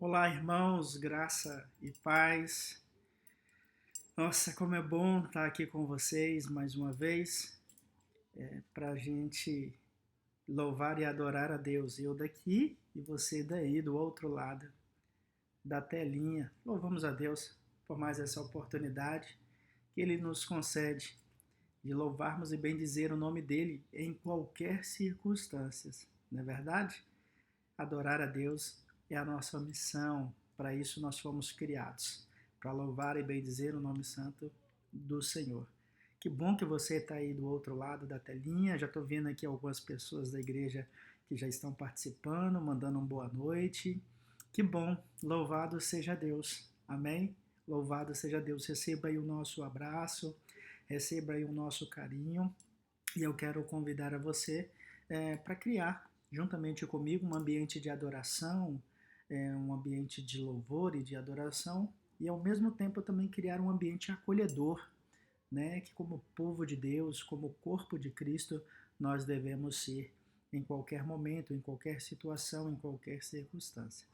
Olá, irmãos, graça e paz. Nossa, como é bom estar aqui com vocês mais uma vez, para a gente louvar e adorar a Deus. Eu daqui e você daí, do outro lado da telinha. Louvamos a Deus por mais essa oportunidade que Ele nos concede de louvarmos e bendizer o nome dEle em qualquer circunstância, não é verdade? Adorar a Deus é a nossa missão. Para isso nós fomos criados, para louvar e bendizer o nome santo do Senhor. Que bom que você está aí do outro lado da telinha. Já estou vendo aqui algumas pessoas da igreja que já estão participando, mandando uma boa noite. Que bom, louvado seja Deus. Amém? Louvado seja Deus. Receba aí o nosso abraço, receba aí o nosso carinho. E eu quero convidar a você para criar juntamente comigo um ambiente de adoração, um ambiente de louvor e de adoração, e ao mesmo tempo também criar um ambiente acolhedor, né? Que como povo de Deus, como corpo de Cristo, nós devemos ser em qualquer momento, em qualquer situação, em qualquer circunstância.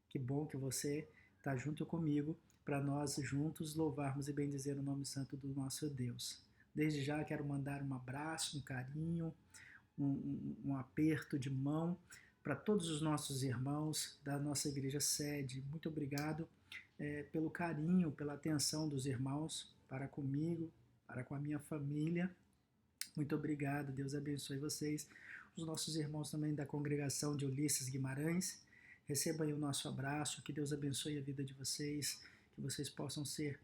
Que bom que você está junto comigo para nós juntos louvarmos e bendizer o nome santo do nosso Deus. Desde já quero mandar um abraço, um carinho, um aperto de mão para todos os nossos irmãos da nossa igreja sede. Muito obrigado pelo carinho, pela atenção dos irmãos para comigo, para com a minha família. Muito obrigado, Deus abençoe vocês. Os nossos irmãos também da congregação de Ulisses Guimarães, recebam aí o nosso abraço, que Deus abençoe a vida de vocês, que vocês possam ser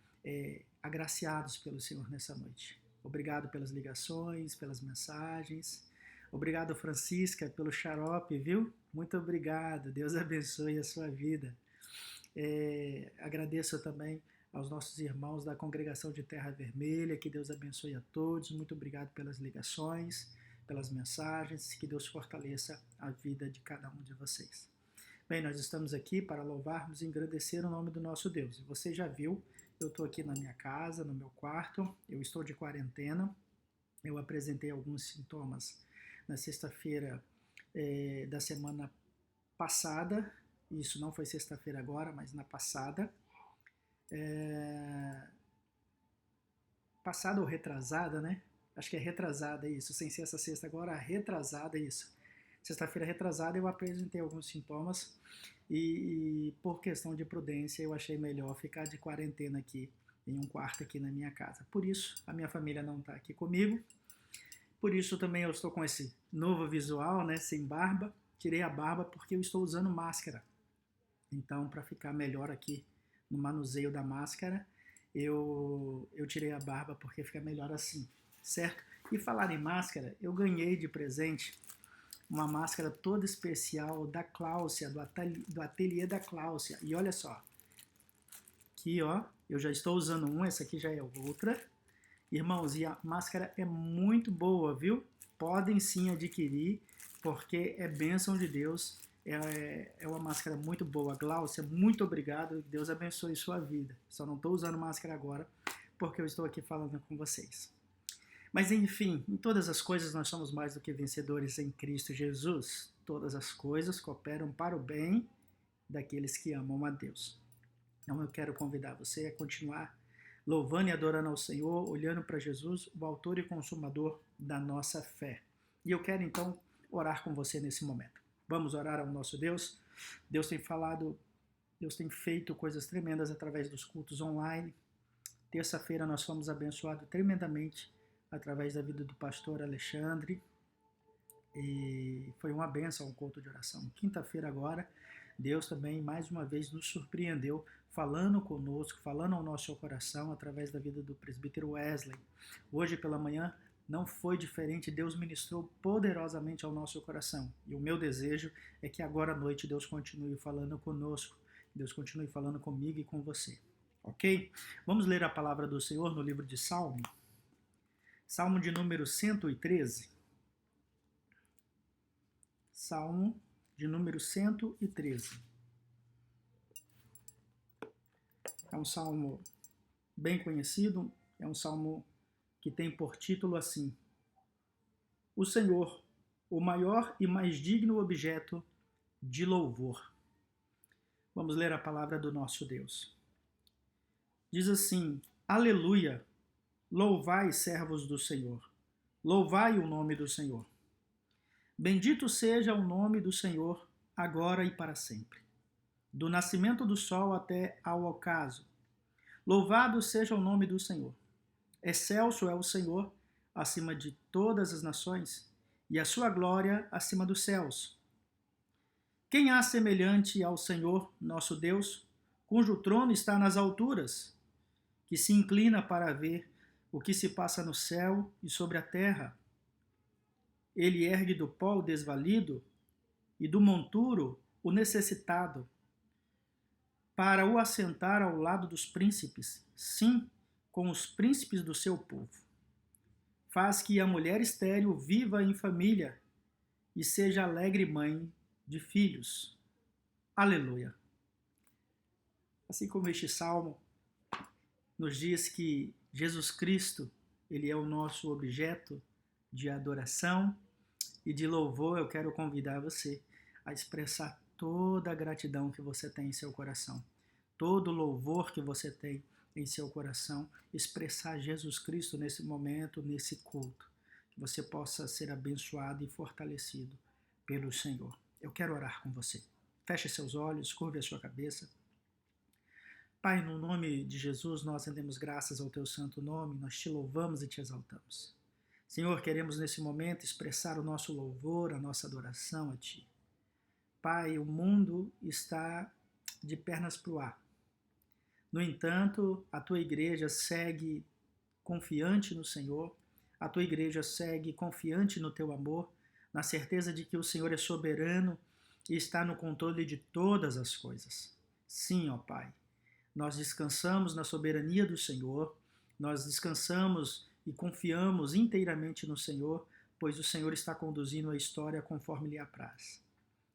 agraciados pelo Senhor nessa noite. Obrigado pelas ligações, pelas mensagens. Obrigado, Francisca, pelo xarope, viu? Muito obrigado. Deus abençoe a sua vida. Agradeço também aos nossos irmãos da congregação de Terra Vermelha, que Deus abençoe a todos. Muito obrigado pelas ligações, pelas mensagens, que Deus fortaleça a vida de cada um de vocês. Bem, nós estamos aqui para louvarmos e engrandecer o nome do nosso Deus. E você já viu, eu estou aqui na minha casa, no meu quarto, eu estou de quarentena, eu apresentei alguns sintomas na sexta-feira da semana passada, isso não foi sexta-feira agora, mas na passada, passada ou retrasada, né? Acho que é retrasada isso, sem ser essa sexta agora, retrasada isso. Sexta-feira retrasada eu apresentei alguns sintomas e por questão de prudência eu achei melhor ficar de quarentena aqui em um quarto aqui na minha casa. Por isso a minha família não está aqui comigo. Por isso também eu estou com esse novo visual, né, sem barba. Tirei a barba porque eu estou usando máscara. Então, para ficar melhor aqui no manuseio da máscara, eu tirei a barba porque fica melhor assim, certo? E falar em máscara, eu ganhei de presente uma máscara toda especial da Cláudia, do ateliê da Cláudia. E olha só, aqui ó, eu já estou usando uma, essa aqui já é outra. Irmãos, e a máscara é muito boa, viu? Podem sim adquirir, porque é bênção de Deus. É uma máscara muito boa. Glaucia, muito obrigado. Deus abençoe sua vida. Só não estou usando máscara agora, porque eu estou aqui falando com vocês. Mas enfim, em todas as coisas nós somos mais do que vencedores em Cristo Jesus. Todas as coisas cooperam para o bem daqueles que amam a Deus. Então eu quero convidar você a continuar louvando e adorando ao Senhor, olhando para Jesus, o autor e consumador da nossa fé. E eu quero então orar com você nesse momento. Vamos orar ao nosso Deus? Deus tem falado, Deus tem feito coisas tremendas através dos cultos online. Terça-feira nós fomos abençoados tremendamente através da vida do pastor Alexandre, e foi uma bênção um culto de oração. Quinta-feira agora, Deus também mais uma vez nos surpreendeu, falando conosco, falando ao nosso coração através da vida do presbítero Wesley. Hoje pela manhã não foi diferente, Deus ministrou poderosamente ao nosso coração. E o meu desejo é que agora à noite Deus continue falando conosco, Deus continue falando comigo e com você. Ok? Vamos ler a palavra do Senhor no livro de Salmo. Salmo de número 113. Salmo de número 113. É um salmo bem conhecido, é um salmo que tem por título assim: O Senhor, o maior e mais digno objeto de louvor. Vamos ler a palavra do nosso Deus. Diz assim: Aleluia! Louvai, servos do Senhor. Louvai o nome do Senhor. Bendito seja o nome do Senhor, agora e para sempre. Do nascimento do sol até ao ocaso. Louvado seja o nome do Senhor. Excelso é o Senhor, acima de todas as nações, e a sua glória acima dos céus. Quem há semelhante ao Senhor, nosso Deus, cujo trono está nas alturas, que se inclina para ver o que se passa no céu e sobre a terra? Ele ergue do pó o desvalido e do monturo o necessitado, para o assentar ao lado dos príncipes, sim, com os príncipes do seu povo. Faz que a mulher estéril viva em família e seja alegre mãe de filhos. Aleluia. Assim como este salmo nos diz que Jesus Cristo, ele é o nosso objeto de adoração e de louvor, eu quero convidar você a expressar toda a gratidão que você tem em seu coração, todo o louvor que você tem em seu coração, expressar Jesus Cristo nesse momento, nesse culto, que você possa ser abençoado e fortalecido pelo Senhor. Eu quero orar com você. Feche seus olhos, curve a sua cabeça. Pai, no nome de Jesus, nós rendemos graças ao teu santo nome, nós te louvamos e te exaltamos. Senhor, queremos nesse momento expressar o nosso louvor, a nossa adoração a ti. Pai, o mundo está de pernas para o ar. No entanto, a tua igreja segue confiante no Senhor, a tua igreja segue confiante no teu amor, na certeza de que o Senhor é soberano e está no controle de todas as coisas. Sim, ó Pai, nós descansamos na soberania do Senhor, nós descansamos e confiamos inteiramente no Senhor, pois o Senhor está conduzindo a história conforme lhe apraz.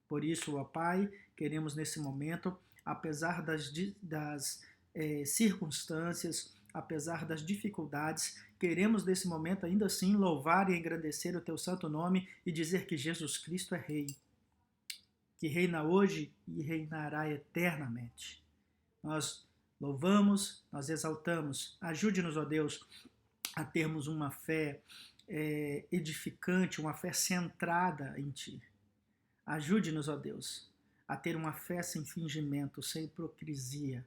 Por isso, ó Pai, queremos nesse momento, apesar das circunstâncias, apesar das dificuldades, queremos nesse momento ainda assim louvar e engrandecer o teu santo nome e dizer que Jesus Cristo é Rei, que reina hoje e reinará eternamente. Nós louvamos, nós exaltamos, ajude-nos, ó Deus, a termos uma fé edificante, uma fé centrada em Ti. Ajude-nos, ó Deus, a ter uma fé sem fingimento, sem hipocrisia,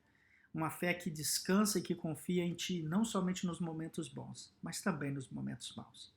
uma fé que descansa e que confia em Ti, não somente nos momentos bons, mas também nos momentos maus.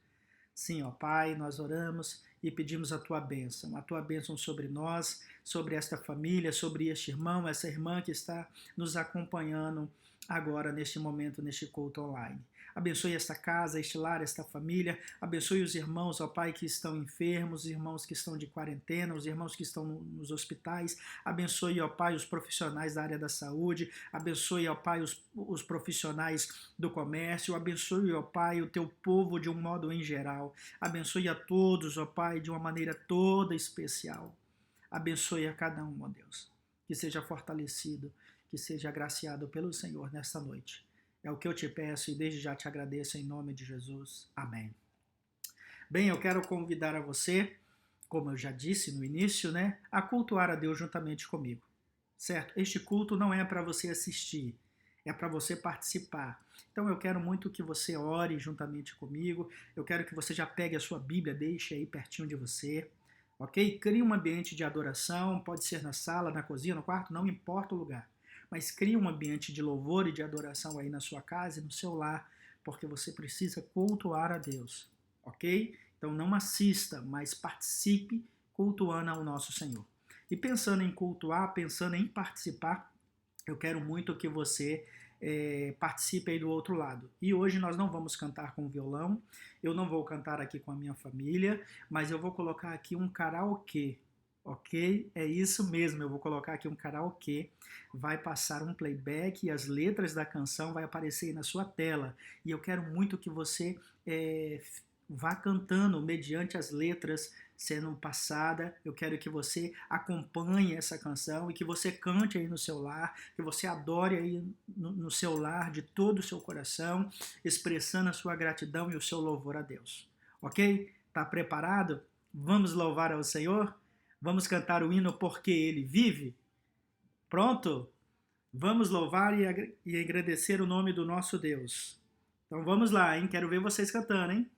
Sim, ó Pai, nós oramos e pedimos a Tua bênção sobre nós, sobre esta família, sobre este irmão, essa irmã que está nos acompanhando agora, neste momento, neste culto online. Abençoe esta casa, este lar, esta família. Abençoe os irmãos, ó Pai, que estão enfermos, os irmãos que estão de quarentena, os irmãos que estão nos hospitais. Abençoe, ó Pai, os profissionais da área da saúde. Abençoe, ó Pai, os profissionais do comércio. Abençoe, ó Pai, o Teu povo de um modo em geral. Abençoe a todos, ó Pai, de uma maneira toda especial. Abençoe a cada um, ó Deus. Que seja fortalecido, que seja agraciado pelo Senhor nesta noite. É o que eu te peço e desde já te agradeço em nome de Jesus. Amém. Bem, eu quero convidar a você, como eu já disse no início, a cultuar a Deus juntamente comigo, certo? Este culto não é para você assistir, é para você participar. Então eu quero muito que você ore juntamente comigo, eu quero que você já pegue a sua Bíblia, deixe aí pertinho de você, ok? Crie um ambiente de adoração, pode ser na sala, na cozinha, no quarto, não importa o lugar. Mas crie um ambiente de louvor e de adoração aí na sua casa e no seu lar, porque você precisa cultuar a Deus, ok? Então não assista, mas participe cultuando ao nosso Senhor. E pensando em cultuar, pensando em participar, eu quero muito que você participe aí do outro lado. E hoje nós não vamos cantar com violão, eu não vou cantar aqui com a minha família, mas eu vou colocar aqui um karaokê. Ok? É isso mesmo, eu vou colocar aqui um karaokê, vai passar um playback e as letras da canção vai aparecer aí na sua tela. E eu quero muito que você vá cantando mediante as letras sendo passada. Eu quero que você acompanhe essa canção e que você cante aí no seu lar, que você adore aí no seu lar de todo o seu coração, expressando a sua gratidão e o seu louvor a Deus. Ok? Tá preparado? Vamos louvar ao Senhor? Vamos cantar o hino Porque Ele Vive? Pronto? Vamos louvar e agradecer o nome do nosso Deus. Então vamos lá, hein? Quero ver vocês cantando, hein?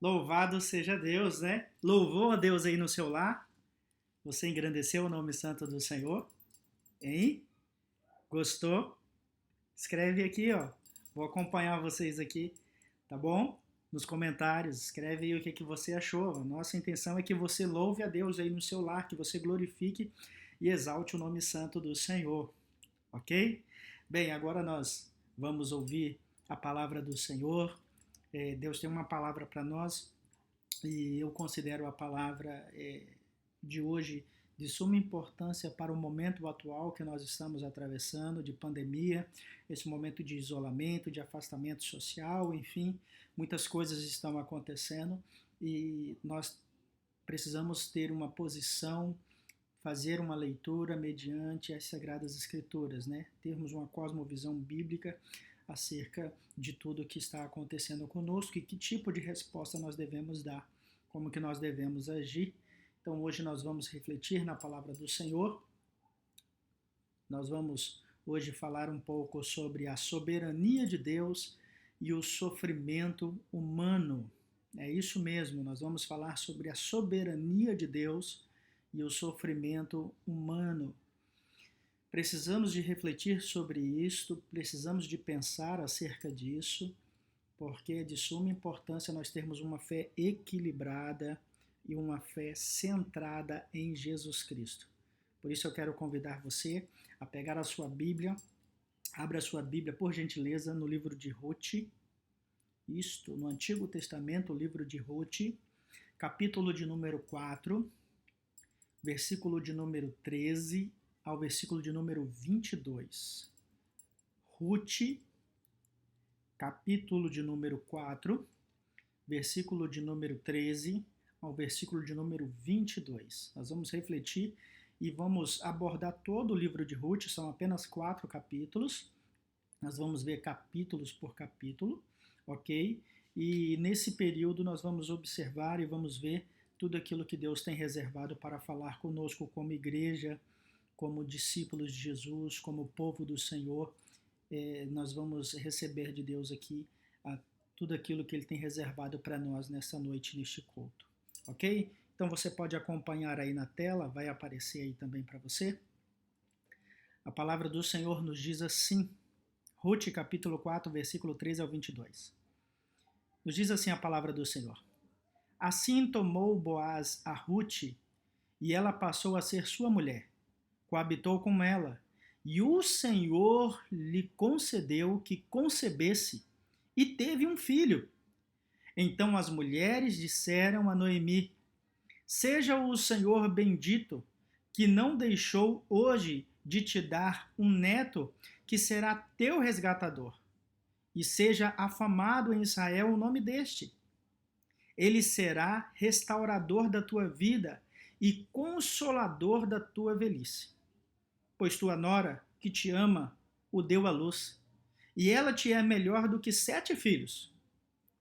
Louvado seja Deus, né? Louvou a Deus aí no seu lar? Você engrandeceu o nome santo do Senhor? Hein? Gostou? Escreve aqui, ó. Vou acompanhar vocês aqui, tá bom? Nos comentários, escreve aí o que, que você achou. A nossa intenção é que você louve a Deus aí no seu lar, que você glorifique e exalte o nome santo do Senhor, ok? Bem, agora nós vamos ouvir a palavra do Senhor. Deus tem uma palavra para nós e eu considero a palavra de hoje de suma importância para o momento atual que nós estamos atravessando, de pandemia, esse momento de isolamento, de afastamento social, enfim, muitas coisas estão acontecendo e nós precisamos ter uma posição fazer uma leitura mediante as Sagradas Escrituras, né? Termos uma cosmovisão bíblica acerca de tudo o que está acontecendo conosco e que tipo de resposta nós devemos dar, como que nós devemos agir. Então hoje nós vamos refletir na palavra do Senhor. Nós vamos hoje falar um pouco sobre a soberania de Deus e o sofrimento humano. É isso mesmo, nós vamos falar sobre a soberania de Deus e o sofrimento humano. Precisamos de refletir sobre isto, precisamos de pensar acerca disso, porque é de suma importância nós termos uma fé equilibrada e uma fé centrada em Jesus Cristo. Por isso eu quero convidar você a pegar a sua Bíblia, abra a sua Bíblia, por gentileza, no livro de Ruth, no Antigo Testamento, o livro de Ruth, capítulo de número 4, versículo de número 13 ao versículo de número 22. Ruth, capítulo de número 4, versículo de número 13 ao versículo de número 22. Nós vamos refletir e vamos abordar todo o livro de Ruth, são apenas 4 capítulos. Nós vamos ver capítulos por capítulo, ok? E nesse período nós vamos observar e vamos ver tudo aquilo que Deus tem reservado para falar conosco como igreja, como discípulos de Jesus, como povo do Senhor. Nós vamos receber de Deus aqui tudo aquilo que Ele tem reservado para nós nessa noite, neste culto, ok? Então você pode acompanhar aí na tela, vai aparecer aí também para você. A palavra do Senhor nos diz assim, Ruth capítulo 4, versículo 13 ao 22. Nos diz assim a palavra do Senhor. Assim tomou Boaz a Ruth, e ela passou a ser sua mulher. Coabitou com ela, e o Senhor lhe concedeu que concebesse, e teve um filho. Então as mulheres disseram a Noemi, seja o Senhor bendito, que não deixou hoje de te dar um neto que será teu resgatador, e seja afamado em Israel o nome deste. Ele será restaurador da tua vida e consolador da tua velhice. Pois tua nora, que te ama, o deu à luz, e ela te é melhor do que 7 filhos.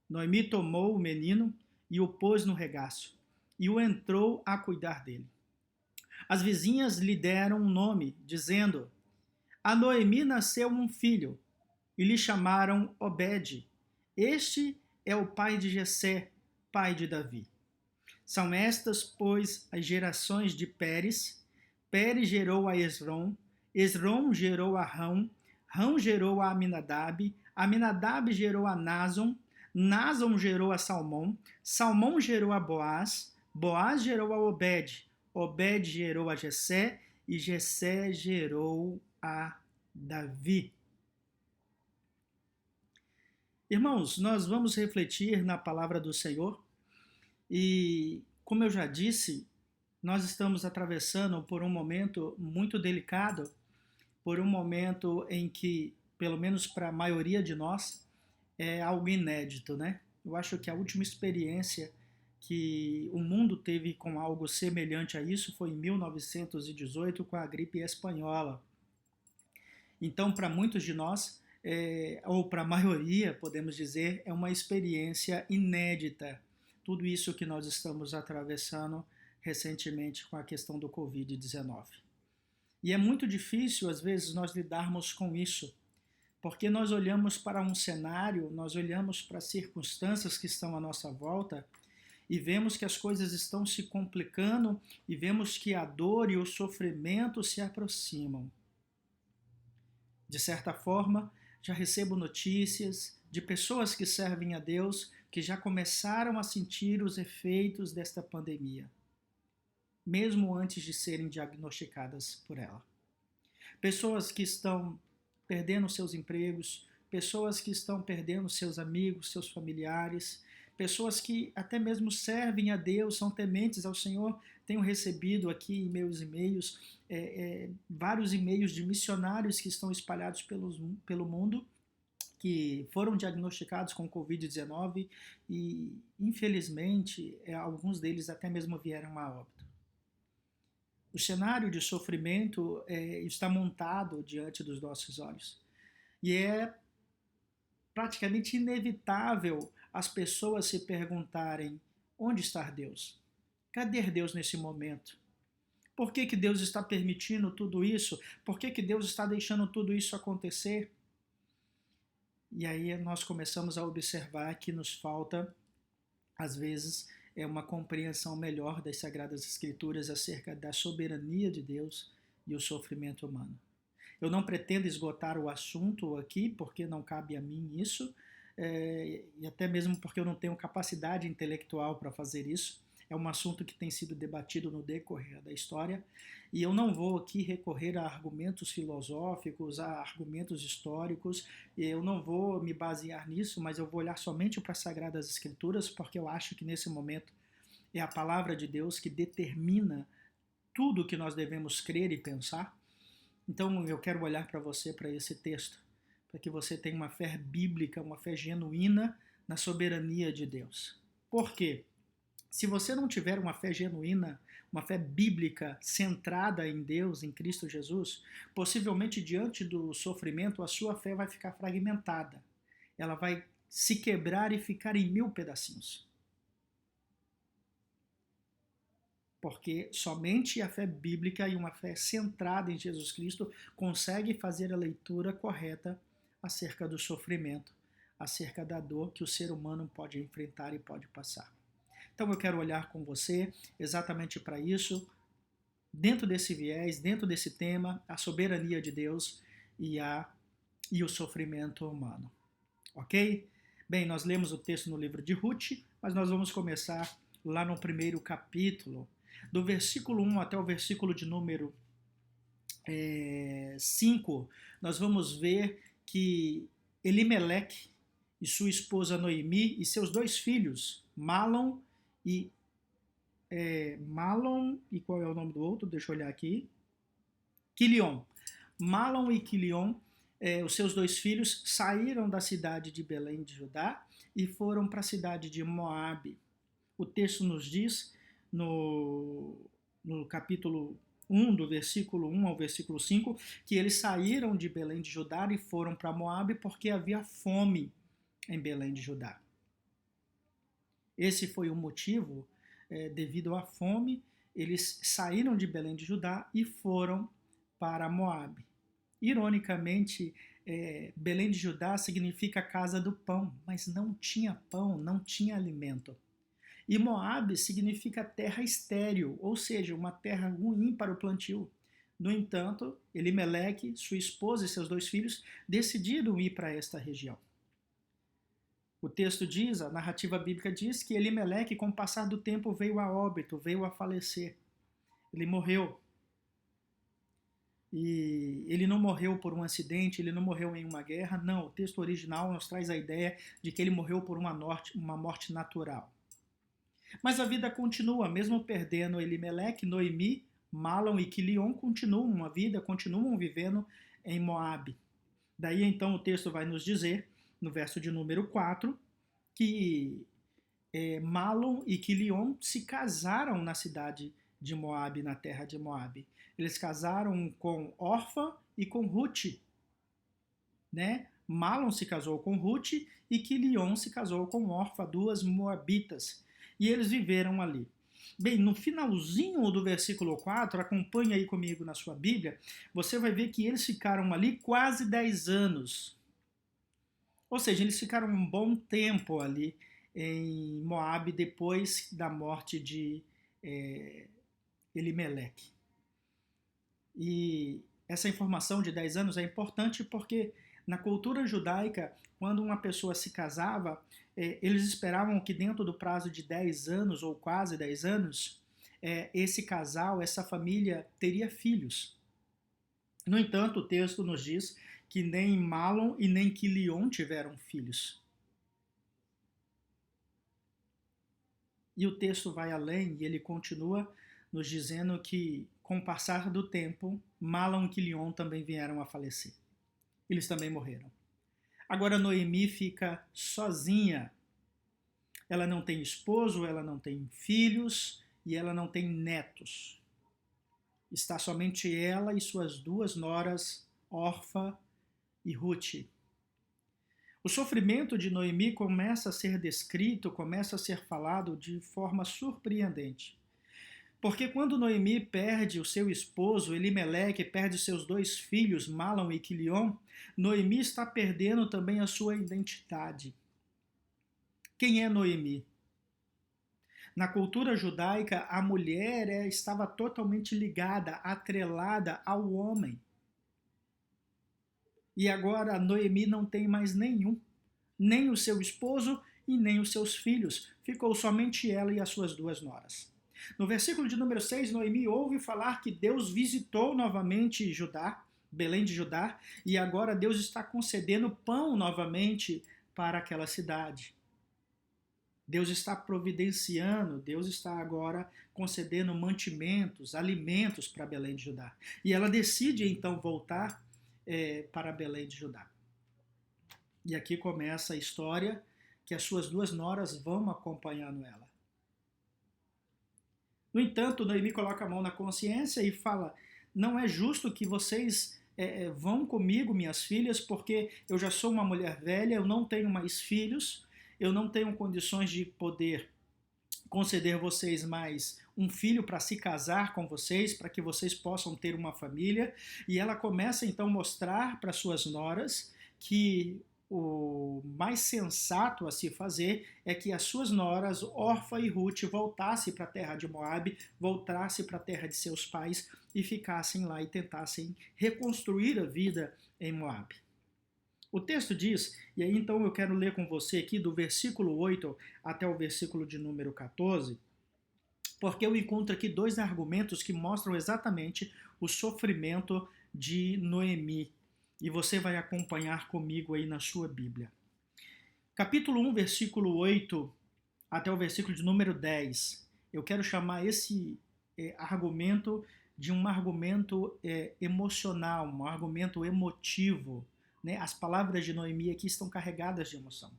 Noemi tomou o menino e o pôs no regaço, e o entrou a cuidar dele. As vizinhas lhe deram um nome, dizendo, a Noemi nasceu um filho, e lhe chamaram Obed. Este é o pai de Jessé, pai de Davi. São estas, pois, as gerações de Pérez. Pérez gerou a Esrom, Esrom gerou a Rão, Rão gerou a Aminadab, Aminadab gerou a Nason, Nason gerou a Salmão, Salmão gerou a Boaz, Boaz gerou a Obed, Obed gerou a Jessé, e Jessé gerou a Davi. Irmãos, nós vamos refletir na palavra do Senhor e, como eu já disse, nós estamos atravessando por um momento muito delicado, por um momento em que, pelo menos para a maioria de nós, é algo inédito, né? Eu acho que a última experiência que o mundo teve com algo semelhante a isso foi em 1918 com a gripe espanhola. Então, para muitos de nós, ou para a maioria, podemos dizer, é uma experiência inédita. Tudo isso que nós estamos atravessando recentemente com a questão do Covid-19. E é muito difícil, às vezes, nós lidarmos com isso, porque nós olhamos para um cenário, nós olhamos para as circunstâncias que estão à nossa volta e vemos que as coisas estão se complicando e vemos que a dor e o sofrimento se aproximam. De certa forma, já recebo notícias de pessoas que servem a Deus que já começaram a sentir os efeitos desta pandemia, mesmo antes de serem diagnosticadas por ela. Pessoas que estão perdendo seus empregos, pessoas que estão perdendo seus amigos, seus familiares, pessoas que até mesmo servem a Deus, são tementes ao Senhor. Tenho recebido aqui em meus e-mails, vários e-mails de missionários que estão espalhados pelo mundo, que foram diagnosticados com Covid-19 e, infelizmente, alguns deles até mesmo vieram a óbito. O cenário de sofrimento está montado diante dos nossos olhos. E é praticamente inevitável as pessoas se perguntarem: onde está Deus? Cadê Deus nesse momento? Por que Deus está permitindo tudo isso? Por que Deus está deixando tudo isso acontecer? E aí nós começamos a observar que nos falta, às vezes, uma compreensão melhor das Sagradas Escrituras acerca da soberania de Deus e o sofrimento humano. Eu não pretendo esgotar o assunto aqui, porque não cabe a mim isso, e até mesmo porque eu não tenho capacidade intelectual para fazer isso. É um assunto que tem sido debatido no decorrer da história, e eu não vou aqui recorrer a argumentos filosóficos, a argumentos históricos, eu não vou me basear nisso, mas eu vou olhar somente para as Sagradas Escrituras, porque eu acho que nesse momento é a palavra de Deus que determina tudo o que nós devemos crer e pensar. Então eu quero olhar para você, para esse texto, para que você tenha uma fé bíblica, uma fé genuína na soberania de Deus. Por quê? Se você não tiver uma fé genuína, uma fé bíblica centrada em Deus, em Cristo Jesus, possivelmente diante do sofrimento a sua fé vai ficar fragmentada. Ela vai se quebrar e ficar em 1000 pedacinhos. Porque somente a fé bíblica e uma fé centrada em Jesus Cristo consegue fazer a leitura correta acerca do sofrimento, acerca da dor que o ser humano pode enfrentar e pode passar. Então eu quero olhar com você exatamente para isso, dentro desse viés, dentro desse tema, a soberania de Deus e o sofrimento humano. Ok? Bem, nós lemos o texto no livro de Ruth, mas nós vamos começar lá no primeiro capítulo, do versículo 1 até o versículo de número 5, nós vamos ver que Elimeleque e sua esposa Noemi e seus 2 filhos, Malom e qual é o nome do outro? Deixa eu olhar aqui. Quilion. Malom e Quilion, os seus 2 filhos, saíram da cidade de Belém de Judá e foram para a cidade de Moabe. O texto nos diz, no capítulo 1, do versículo 1 ao versículo 5, que eles saíram de Belém de Judá e foram para Moabe porque havia fome em Belém de Judá. Esse foi o motivo, devido à fome, eles saíram de Belém de Judá e foram para Moabe. Ironicamente, Belém de Judá significa casa do pão, mas não tinha pão, não tinha alimento. E Moabe significa terra estéril, ou seja, uma terra ruim para o plantio. No entanto, Elimeleque, sua esposa e seus 2 filhos decidiram ir para esta região. O texto diz, a narrativa bíblica diz que Elimeleque, com o passar do tempo, veio a óbito, veio a falecer. Ele morreu. E ele não morreu por um acidente, ele não morreu em uma guerra, não. O texto original nos traz a ideia de que ele morreu por uma morte natural. Mas a vida continua, mesmo perdendo Elimeleque, Noemi, Malom e Quilion continuam vivendo em Moabe. Daí então o texto vai nos dizer, no verso de número 4, que Malom e Quilion se casaram na cidade de Moabe, na terra de Moabe. Eles casaram com Orfa e com Ruth, né? Malom se casou com Ruth e Quilion se casou com Orfa, 2 moabitas. E eles viveram ali. Bem, no finalzinho do versículo 4, acompanhe aí comigo na sua Bíblia, você vai ver que eles ficaram ali quase 10 anos. Ou seja, eles ficaram um bom tempo ali em Moabe depois da morte de Elimeleque. E essa informação de 10 anos é importante porque na cultura judaica, quando uma pessoa se casava, eles esperavam que dentro do prazo de 10 anos, ou quase 10 anos, esse casal, essa família, teria filhos. No entanto, o texto nos diz que nem Malom e nem Quilion tiveram filhos. E o texto vai além e ele continua nos dizendo que, com o passar do tempo, Malom e Quilion também vieram a falecer. Eles também morreram. Agora Noemi fica sozinha. Ela não tem esposo, ela não tem filhos e ela não tem netos. Está somente ela e suas duas noras, Orfa e Ruth. O sofrimento de Noemi começa a ser descrito, começa a ser falado de forma surpreendente. Porque quando Noemi perde o seu esposo, Elimeleque, perde os seus dois filhos, Malom e Quilion, Noemi está perdendo também a sua identidade. Quem é Noemi? Na cultura judaica, a mulher estava totalmente ligada, atrelada ao homem. E agora Noemi não tem mais nenhum, nem o seu esposo e nem os seus filhos. Ficou somente ela e as suas duas noras. No versículo de número 6, Noemi ouve falar que Deus visitou novamente Judá, Belém de Judá, e agora Deus está concedendo pão novamente para aquela cidade. Deus está providenciando, Deus está agora concedendo mantimentos, alimentos para Belém de Judá. E ela decide então voltar para Belém de Judá. E aqui começa a história que as suas duas noras vão acompanhando ela. No entanto, Noemi coloca a mão na consciência e fala: não é justo que vocês vão comigo, minhas filhas, porque eu já sou uma mulher velha, eu não tenho mais filhos, eu não tenho condições de poder conceder vocês mais um filho para se casar com vocês, para que vocês possam ter uma família. E ela começa então a mostrar para suas noras que o mais sensato a se fazer é que as suas noras, Orfa e Ruth, voltassem para a terra de Moabe, voltassem para a terra de seus pais e ficassem lá e tentassem reconstruir a vida em Moabe. O texto diz, e aí então eu quero ler com você aqui do versículo 8 até o versículo de número 14, porque eu encontro aqui dois argumentos que mostram exatamente o sofrimento de Noemi. E você vai acompanhar comigo aí na sua Bíblia. Capítulo 1, versículo 8 até o versículo de número 10. Eu quero chamar esse argumento de um argumento emocional, um argumento emotivo. Né? As palavras de Noemi aqui estão carregadas de emoção.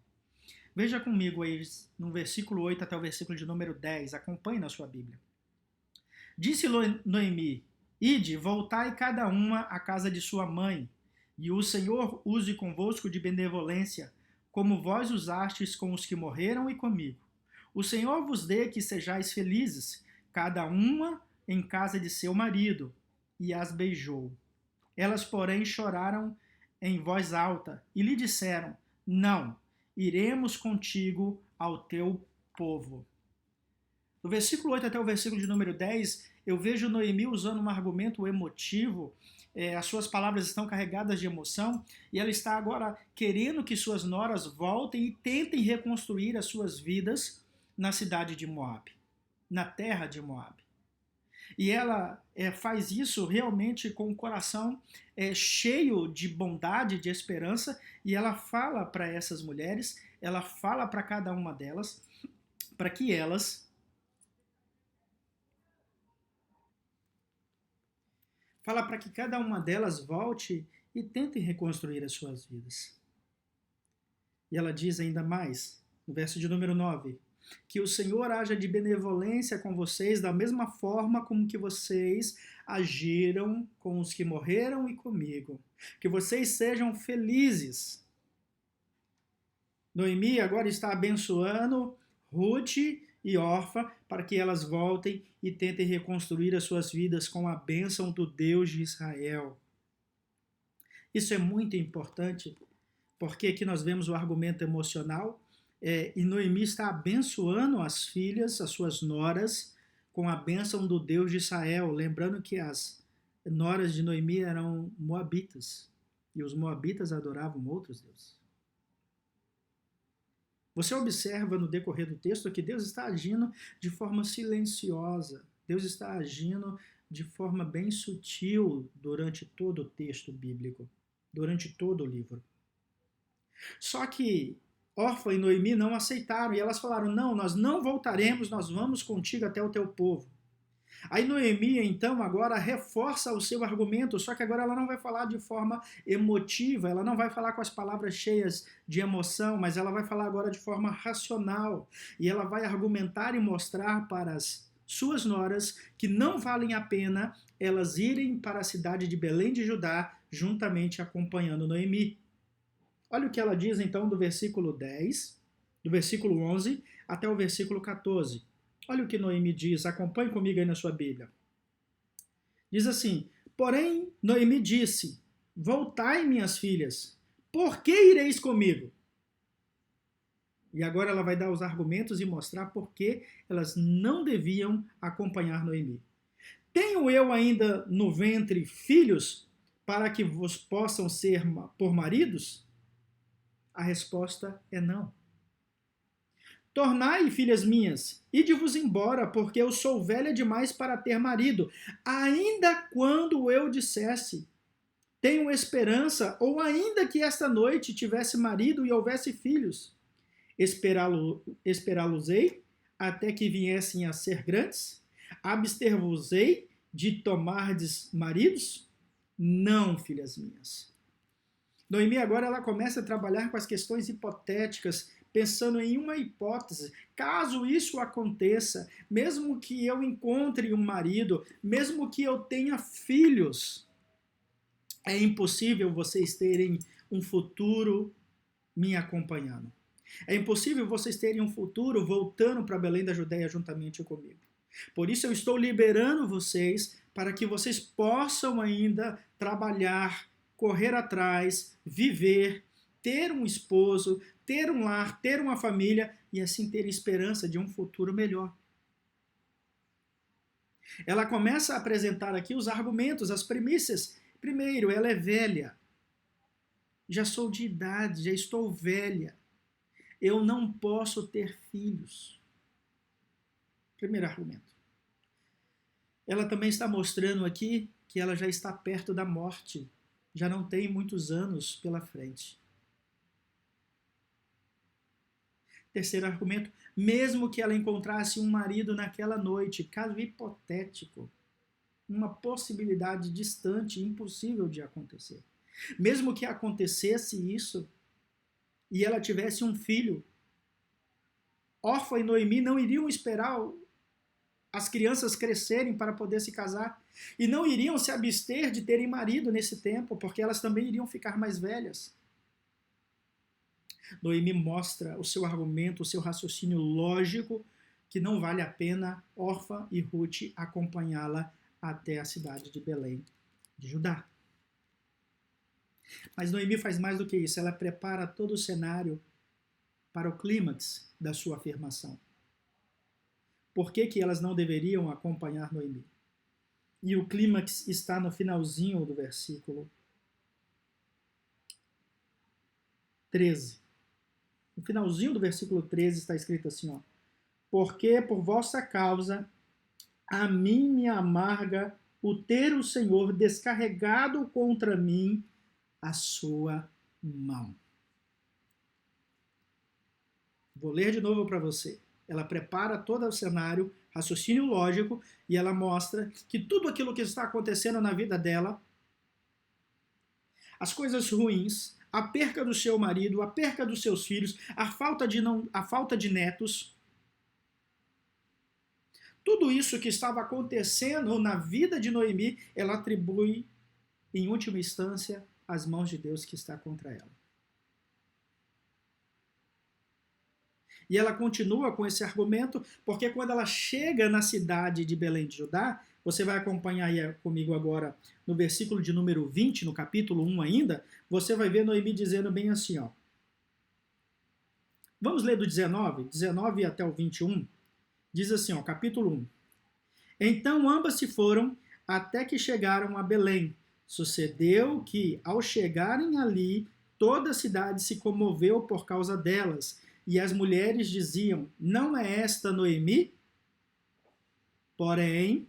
Veja comigo aí no versículo 8 até o versículo de número 10. Acompanhe na sua Bíblia. Disse Noemi: Ide, voltai cada uma à casa de sua mãe, e o Senhor use convosco de benevolência, como vós usastes com os que morreram e comigo. O Senhor vos dê que sejais felizes, cada uma em casa de seu marido. E as beijou. Elas, porém, choraram em voz alta e lhe disseram: Não, iremos contigo ao teu povo. Do versículo 8 até o versículo de número 10, eu vejo Noemi usando um argumento emotivo. As suas palavras estão carregadas de emoção e ela está agora querendo que suas noras voltem e tentem reconstruir as suas vidas na cidade de Moabe, na terra de Moabe. E ela faz isso realmente com o coração cheio de bondade, de esperança, e ela fala para essas mulheres, ela fala para cada uma delas, para que elas fala para que cada uma delas volte e tente reconstruir as suas vidas. E ela diz ainda mais, no verso de número 9, que o Senhor haja de benevolência com vocês da mesma forma como que vocês agiram com os que morreram e comigo. Que vocês sejam felizes. Noemi agora está abençoando Ruth e Orfa para que elas voltem e tentem reconstruir as suas vidas com a bênção do Deus de Israel. Isso é muito importante, porque aqui nós vemos o argumento emocional, e Noemi está abençoando as filhas, as suas noras, com a bênção do Deus de Israel. Lembrando que as noras de Noemi eram moabitas, e os moabitas adoravam outros deuses. Você observa no decorrer do texto que Deus está agindo de forma silenciosa. Deus está agindo de forma bem sutil durante todo o texto bíblico, durante todo o livro. Só que Orfa e Noemi não aceitaram e elas falaram: não, nós não voltaremos, nós vamos contigo até o teu povo. Aí Noemi, então, agora reforça o seu argumento, só que agora ela não vai falar de forma emotiva, ela não vai falar com as palavras cheias de emoção, mas ela vai falar agora de forma racional. E ela vai argumentar e mostrar para as suas noras, que não valem a pena elas irem para a cidade de Belém de Judá, juntamente acompanhando Noemi. Olha o que ela diz então do versículo 10, do versículo 11 até o versículo 14. Olha o que Noemi diz, acompanhe comigo aí na sua Bíblia. Diz assim: porém, Noemi disse: voltai, minhas filhas, por que ireis comigo? E agora ela vai dar os argumentos e mostrar por que elas não deviam acompanhar Noemi. Tenho eu ainda no ventre filhos para que vos possam ser por maridos? A resposta é não. Tornai, filhas minhas, ide-vos embora, porque eu sou velha demais para ter marido. Ainda quando eu dissesse, tenho esperança, ou ainda que esta noite tivesse marido e houvesse filhos, esperá-los-ei até que viessem a ser grandes? Abster-vos-ei de tomardes maridos? Não, filhas minhas. Noemi agora ela começa a trabalhar com as questões hipotéticas, pensando em uma hipótese. Caso isso aconteça, mesmo que eu encontre um marido, mesmo que eu tenha filhos, é impossível vocês terem um futuro me acompanhando. É impossível vocês terem um futuro voltando para Belém da Judéia juntamente comigo. Por isso eu estou liberando vocês para que vocês possam ainda trabalhar, correr atrás, viver, ter um esposo, ter um lar, ter uma família e assim ter esperança de um futuro melhor. Ela começa a apresentar aqui os argumentos, as premissas. Primeiro, ela é velha. Já sou de idade, já estou velha. Eu não posso ter filhos. Primeiro argumento. Ela também está mostrando aqui que ela já está perto da morte. Já não tem muitos anos pela frente. Terceiro argumento, mesmo que ela encontrasse um marido naquela noite, caso hipotético, uma possibilidade distante, impossível de acontecer. Mesmo que acontecesse isso e ela tivesse um filho, Orfa e Noemi não iriam esperar as crianças crescerem para poder se casar e não iriam se abster de terem marido nesse tempo, porque elas também iriam ficar mais velhas. Noemi mostra o seu argumento, o seu raciocínio lógico, que não vale a pena Orfa e Ruth acompanhá-la até a cidade de Belém de Judá. Mas Noemi faz mais do que isso, ela prepara todo o cenário para o clímax da sua afirmação. Por que que elas não deveriam acompanhar Noemi? E o clímax está no finalzinho do versículo 13. No finalzinho do versículo 13 está escrito assim, ó: porque por vossa causa a mim me amarga o ter o Senhor descarregado contra mim a sua mão. Vou ler de novo para você. Ela prepara todo o cenário, raciocínio lógico, e ela mostra que tudo aquilo que está acontecendo na vida dela, as coisas ruins, a perca do seu marido, a perca dos seus filhos, a falta de netos, tudo isso que estava acontecendo na vida de Noemi, ela atribui, em última instância, às mãos de Deus que está contra ela. E ela continua com esse argumento, porque quando ela chega na cidade de Belém de Judá, você vai acompanhar aí comigo agora no versículo de número 20, no capítulo 1 ainda, você vai ver Noemi dizendo bem assim, ó. Vamos ler do 19 até o 21. Diz assim, ó, capítulo 1. Então ambas se foram até que chegaram a Belém. Sucedeu que, ao chegarem ali, toda a cidade se comoveu por causa delas. E as mulheres diziam, não é esta Noemi? Porém,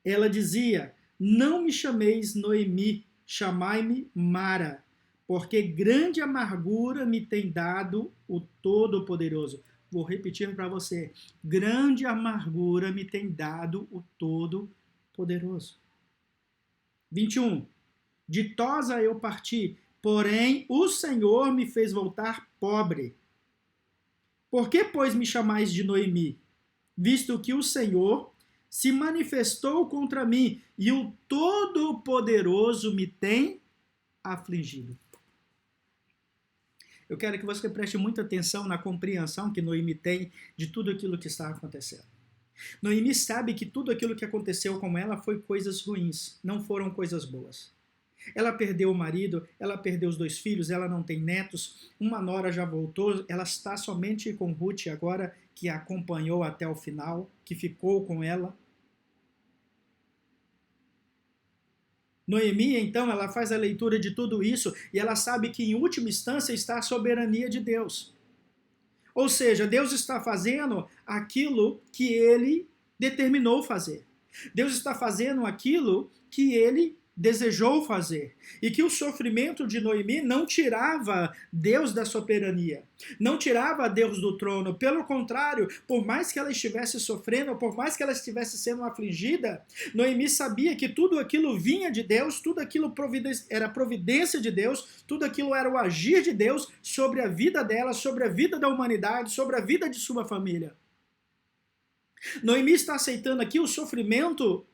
ela dizia, não me chameis Noemi, chamai-me Mara, porque grande amargura me tem dado o Todo-Poderoso. Vou repetir para você, grande amargura me tem dado o Todo-Poderoso. 21. Ditosa eu parti, porém o Senhor me fez voltar pobre. Por que, pois, me chamais de Noemi? Visto que o Senhor se manifestou contra mim e o Todo-Poderoso me tem afligido. Eu quero que você preste muita atenção na compreensão que Noemi tem de tudo aquilo que está acontecendo. Noemi sabe que tudo aquilo que aconteceu com ela foi coisas ruins, não foram coisas boas. Ela perdeu o marido, ela perdeu os 2 filhos, ela não tem netos, uma nora já voltou, ela está somente com Ruth agora, que a acompanhou até o final, que ficou com ela. Noemi, então, ela faz a leitura de tudo isso e ela sabe que, em última instância, está a soberania de Deus. Ou seja, Deus está fazendo aquilo que ele determinou fazer. Deus está fazendo aquilo que ele desejou fazer. E que o sofrimento de Noemi não tirava Deus da soberania, não tirava Deus do trono. Pelo contrário, por mais que ela estivesse sofrendo, por mais que ela estivesse sendo afligida, Noemi sabia que tudo aquilo vinha de Deus, tudo aquilo era providência de Deus, tudo aquilo era o agir de Deus sobre a vida dela, sobre a vida da humanidade, sobre a vida de sua família. Noemi está aceitando aqui o sofrimento,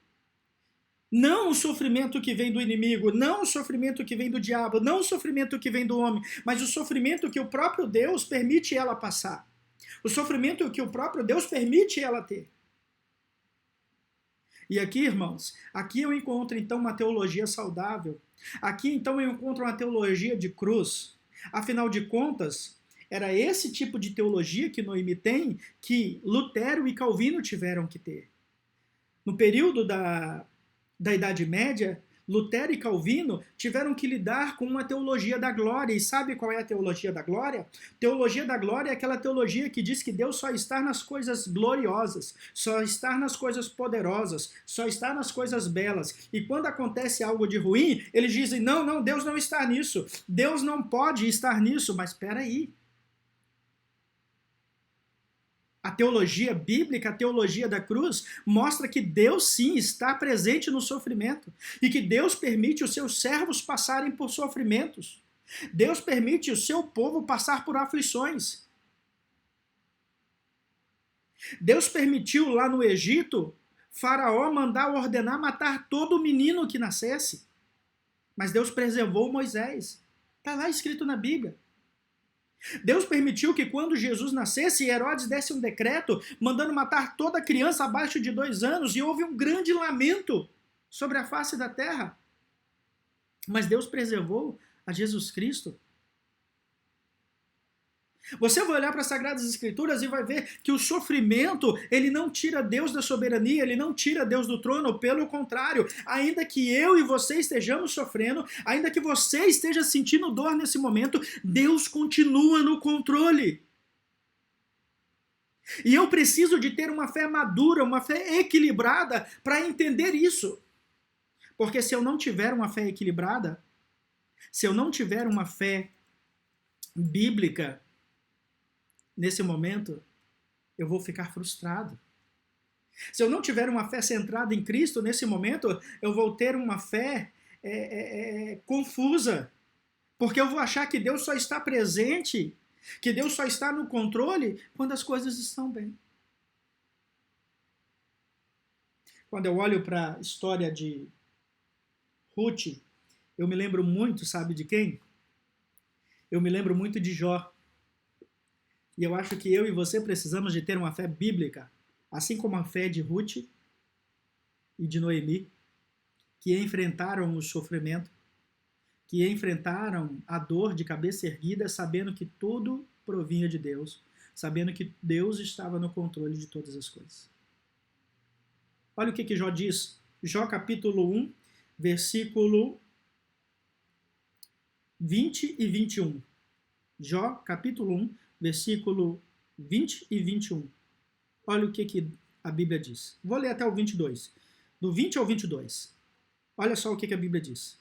não o sofrimento que vem do inimigo, não o sofrimento que vem do diabo, não o sofrimento que vem do homem, mas o sofrimento que o próprio Deus permite ela passar. O sofrimento que o próprio Deus permite ela ter. E aqui, irmãos, aqui eu encontro então uma teologia saudável. Aqui então eu encontro uma teologia de cruz. Afinal de contas, era esse tipo de teologia que Noemi tem, que Lutero e Calvino tiveram que ter. No período da Idade Média, Lutero e Calvino tiveram que lidar com uma teologia da glória. E sabe qual é a teologia da glória? Teologia da glória é aquela teologia que diz que Deus só está nas coisas gloriosas, só está nas coisas poderosas, só está nas coisas belas. E quando acontece algo de ruim, eles dizem, não, Deus não está nisso. Deus não pode estar nisso. Mas espera aí. A teologia bíblica, a teologia da cruz, mostra que Deus sim está presente no sofrimento e que Deus permite os seus servos passarem por sofrimentos. Deus permite o seu povo passar por aflições. Deus permitiu lá no Egito, Faraó mandar ordenar matar todo menino que nascesse. Mas Deus preservou Moisés. Está lá escrito na Bíblia. Deus permitiu que quando Jesus nascesse, Herodes desse um decreto mandando matar toda criança abaixo de 2 anos e houve um grande lamento sobre a face da terra. Mas Deus preservou a Jesus Cristo. Você vai olhar para as Sagradas Escrituras e vai ver que o sofrimento, ele não tira Deus da soberania, ele não tira Deus do trono, pelo contrário, ainda que eu e você estejamos sofrendo, ainda que você esteja sentindo dor nesse momento, Deus continua no controle. E eu preciso de ter uma fé madura, uma fé equilibrada para entender isso. Porque se eu não tiver uma fé equilibrada, se eu não tiver uma fé bíblica, nesse momento, eu vou ficar frustrado. Se eu não tiver uma fé centrada em Cristo, nesse momento, eu vou ter uma fé confusa. Porque eu vou achar que Deus só está presente, que Deus só está no controle quando as coisas estão bem. Quando eu olho para a história de Ruth, eu me lembro muito, sabe de quem? Eu me lembro muito de Jó. E eu acho que eu e você precisamos de ter uma fé bíblica, assim como a fé de Ruth e de Noemi, que enfrentaram o sofrimento, que enfrentaram a dor de cabeça erguida, sabendo que tudo provinha de Deus, sabendo que Deus estava no controle de todas as coisas. Olha o que Jó diz. Jó capítulo 1, versículo 20 e 21. Jó capítulo 1, versículo 20 e 21. Olha o que a Bíblia diz. Vou ler até o 22. Do 20 ao 22. Olha só o que a Bíblia diz.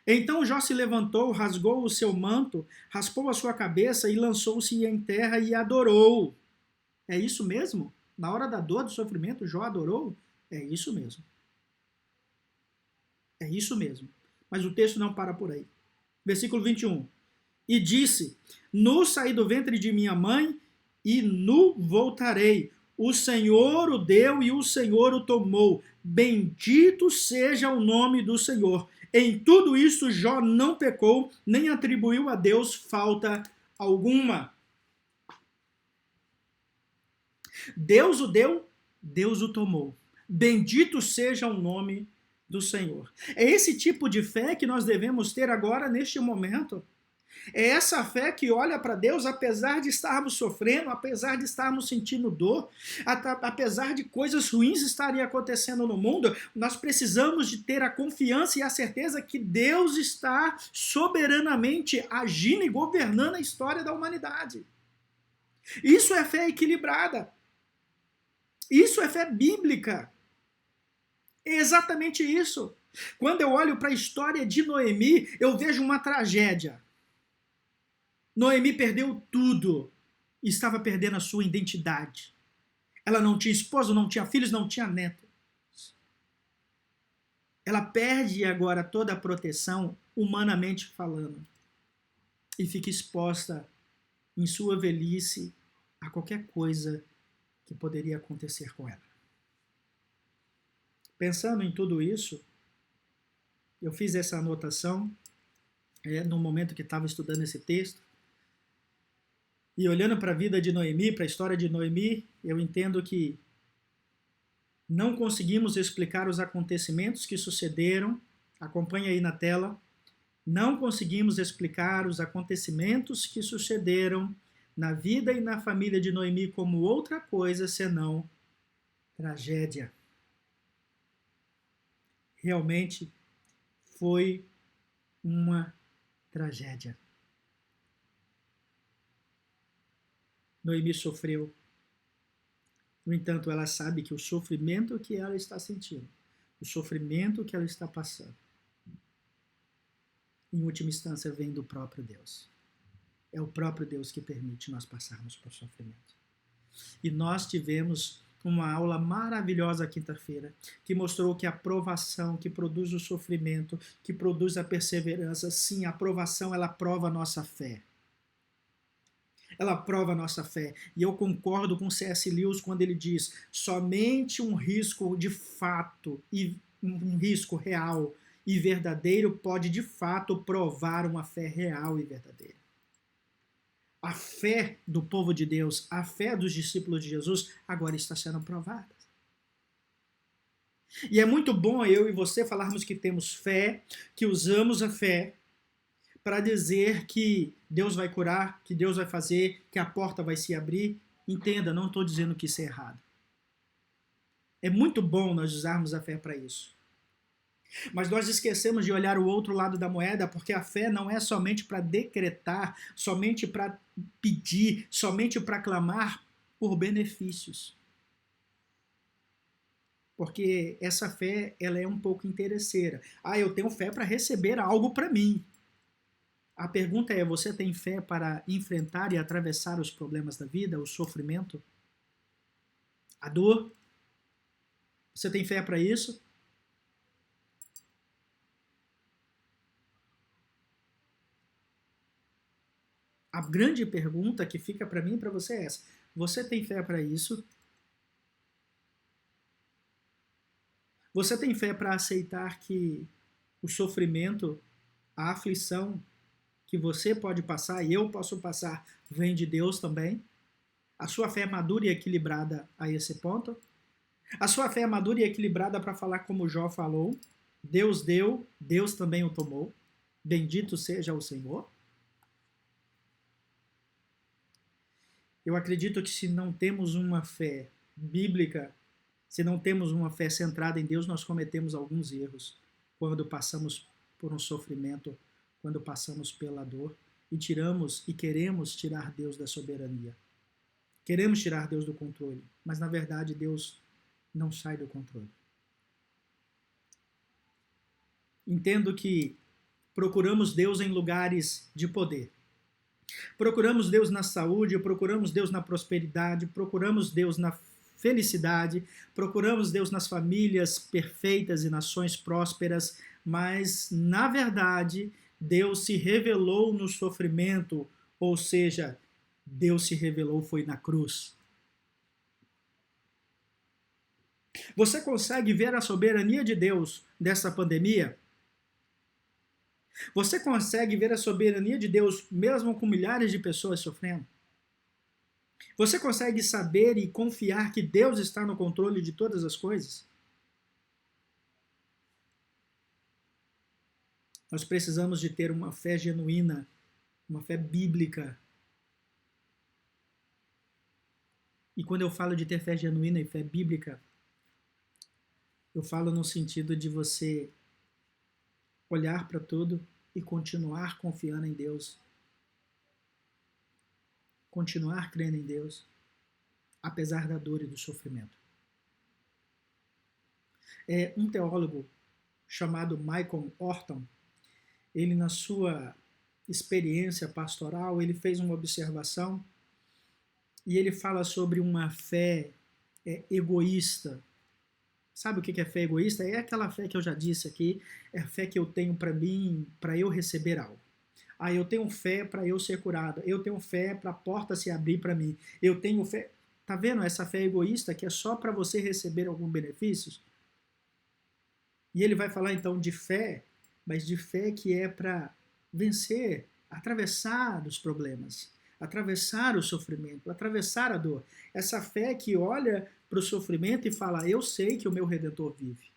Então Jó se levantou, rasgou o seu manto, raspou a sua cabeça e lançou-se em terra e adorou. É isso mesmo? Na hora da dor, do sofrimento, Jó adorou? É isso mesmo. É isso mesmo. Mas o texto não para por aí. Versículo 21. E disse, nu saí do ventre de minha mãe, e nu voltarei. O Senhor o deu e o Senhor o tomou. Bendito seja o nome do Senhor. Em tudo isso, Jó não pecou, nem atribuiu a Deus falta alguma. Deus o deu, Deus o tomou. Bendito seja o nome do Senhor. É esse tipo de fé que nós devemos ter agora, neste momento. É essa fé que olha para Deus, apesar de estarmos sofrendo, apesar de estarmos sentindo dor, apesar de coisas ruins estarem acontecendo no mundo, nós precisamos de ter a confiança e a certeza que Deus está soberanamente agindo e governando a história da humanidade. Isso é fé equilibrada. Isso é fé bíblica. É exatamente isso. Quando eu olho para a história de Noemi, eu vejo uma tragédia. Noemi perdeu tudo. Estava perdendo a sua identidade. Ela não tinha esposo, não tinha filhos, não tinha neto. Ela perde agora toda a proteção, humanamente falando. E fica exposta em sua velhice a qualquer coisa que poderia acontecer com ela. Pensando em tudo isso, eu fiz essa anotação no momento que estava estudando esse texto. E olhando para a vida de Noemi, para a história de Noemi, eu entendo que não conseguimos explicar os acontecimentos que sucederam. Acompanhe aí na tela. Não conseguimos explicar os acontecimentos que sucederam na vida e na família de Noemi como outra coisa senão tragédia. Realmente foi uma tragédia. Noemi sofreu. No entanto, ela sabe que o sofrimento que ela está sentindo, o sofrimento que ela está passando, em última instância, vem do próprio Deus. É o próprio Deus que permite nós passarmos por sofrimento. E nós tivemos uma aula maravilhosa quinta-feira, que mostrou que a provação, que produz o sofrimento, que produz a perseverança, sim, a provação, ela prova a nossa fé. Ela prova a nossa fé. E eu concordo com C.S. Lewis quando ele diz: somente um risco de fato, e um risco real e verdadeiro pode de fato provar uma fé real e verdadeira. A fé do povo de Deus, a fé dos discípulos de Jesus, agora está sendo provada. E é muito bom eu e você falarmos que temos fé, que usamos a fé para dizer que Deus vai curar, que Deus vai fazer, que a porta vai se abrir. Entenda, não estou dizendo que isso é errado. É muito bom nós usarmos a fé para isso. Mas nós esquecemos de olhar o outro lado da moeda, porque a fé não é somente para decretar, somente para pedir, somente para clamar por benefícios. Porque essa fé, ela é um pouco interesseira. Eu tenho fé para receber algo para mim. A pergunta é, você tem fé para enfrentar e atravessar os problemas da vida, o sofrimento, a dor? Você tem fé para isso? A grande pergunta que fica para mim e para você é essa. Você tem fé para isso? Você tem fé para aceitar que o sofrimento, a aflição que você pode passar e eu posso passar vem de Deus também? A sua fé é madura e equilibrada a esse ponto? A sua fé é madura e equilibrada para falar como Jó falou? Deus deu, Deus também o tomou. Bendito seja o Senhor. Eu acredito que se não temos uma fé bíblica, se não temos uma fé centrada em Deus, nós cometemos alguns erros quando passamos por um sofrimento, quando passamos pela dor e queremos tirar Deus da soberania. Queremos tirar Deus do controle, mas na verdade Deus não sai do controle. Entendo que procuramos Deus em lugares de poder. Procuramos Deus na saúde, procuramos Deus na prosperidade, procuramos Deus na felicidade, procuramos Deus nas famílias perfeitas e nações prósperas, mas, na verdade, Deus se revelou no sofrimento, ou seja, Deus se revelou foi na cruz. Você consegue ver a soberania de Deus dessa pandemia? Você consegue ver a soberania de Deus mesmo com milhares de pessoas sofrendo? Você consegue saber e confiar que Deus está no controle de todas as coisas? Nós precisamos de ter uma fé genuína, uma fé bíblica. E quando eu falo de ter fé genuína e fé bíblica, eu falo no sentido de você olhar para tudo e continuar confiando em Deus. Continuar crendo em Deus, apesar da dor e do sofrimento. Um teólogo chamado Michael Horton, ele na sua experiência pastoral, ele fez uma observação e ele fala sobre uma fé egoísta. Sabe o que é fé egoísta? É aquela fé que eu já disse aqui, é a fé que eu tenho para mim, para eu receber algo. Eu tenho fé para eu ser curado, eu tenho fé para a porta se abrir para mim, eu tenho fé... Tá vendo essa fé egoísta que é só para você receber algum benefício? E ele vai falar então de fé, mas de fé que é para vencer, atravessar os problemas, atravessar o sofrimento, atravessar a dor. Essa fé que olha para o sofrimento e fala, eu sei que o meu Redentor vive.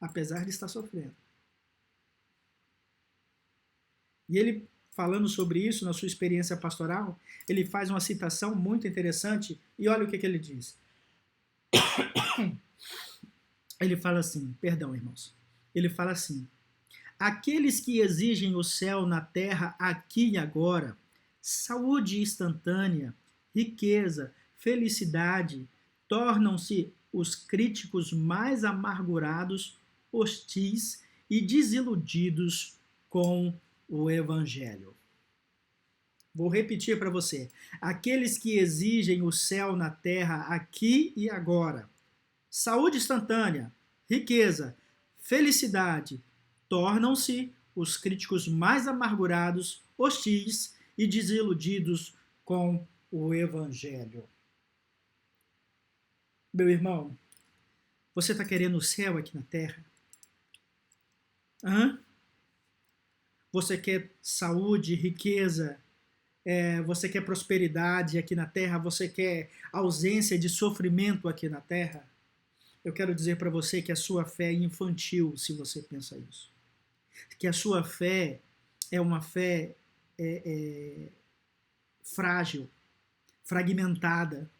Apesar de estar sofrendo. E ele, falando sobre isso na sua experiência pastoral, ele faz uma citação muito interessante e olha o que ele diz. Ele fala assim, perdão, irmãos, ele fala assim, aqueles que exigem o céu na terra aqui e agora, saúde instantânea, riqueza, felicidade, tornam-se os críticos mais amargurados, hostis e desiludidos com o Evangelho. Vou repetir para você. Aqueles que exigem o céu na terra aqui e agora, saúde instantânea, riqueza, felicidade, tornam-se os críticos mais amargurados, hostis e desiludidos com o Evangelho. Meu irmão, você está querendo o céu aqui na terra? Você quer saúde, riqueza, você quer prosperidade aqui na terra? Você quer ausência de sofrimento aqui na terra? Eu quero dizer para você que a sua fé é infantil, se você pensa isso. Que a sua fé é uma fé frágil, fragmentada.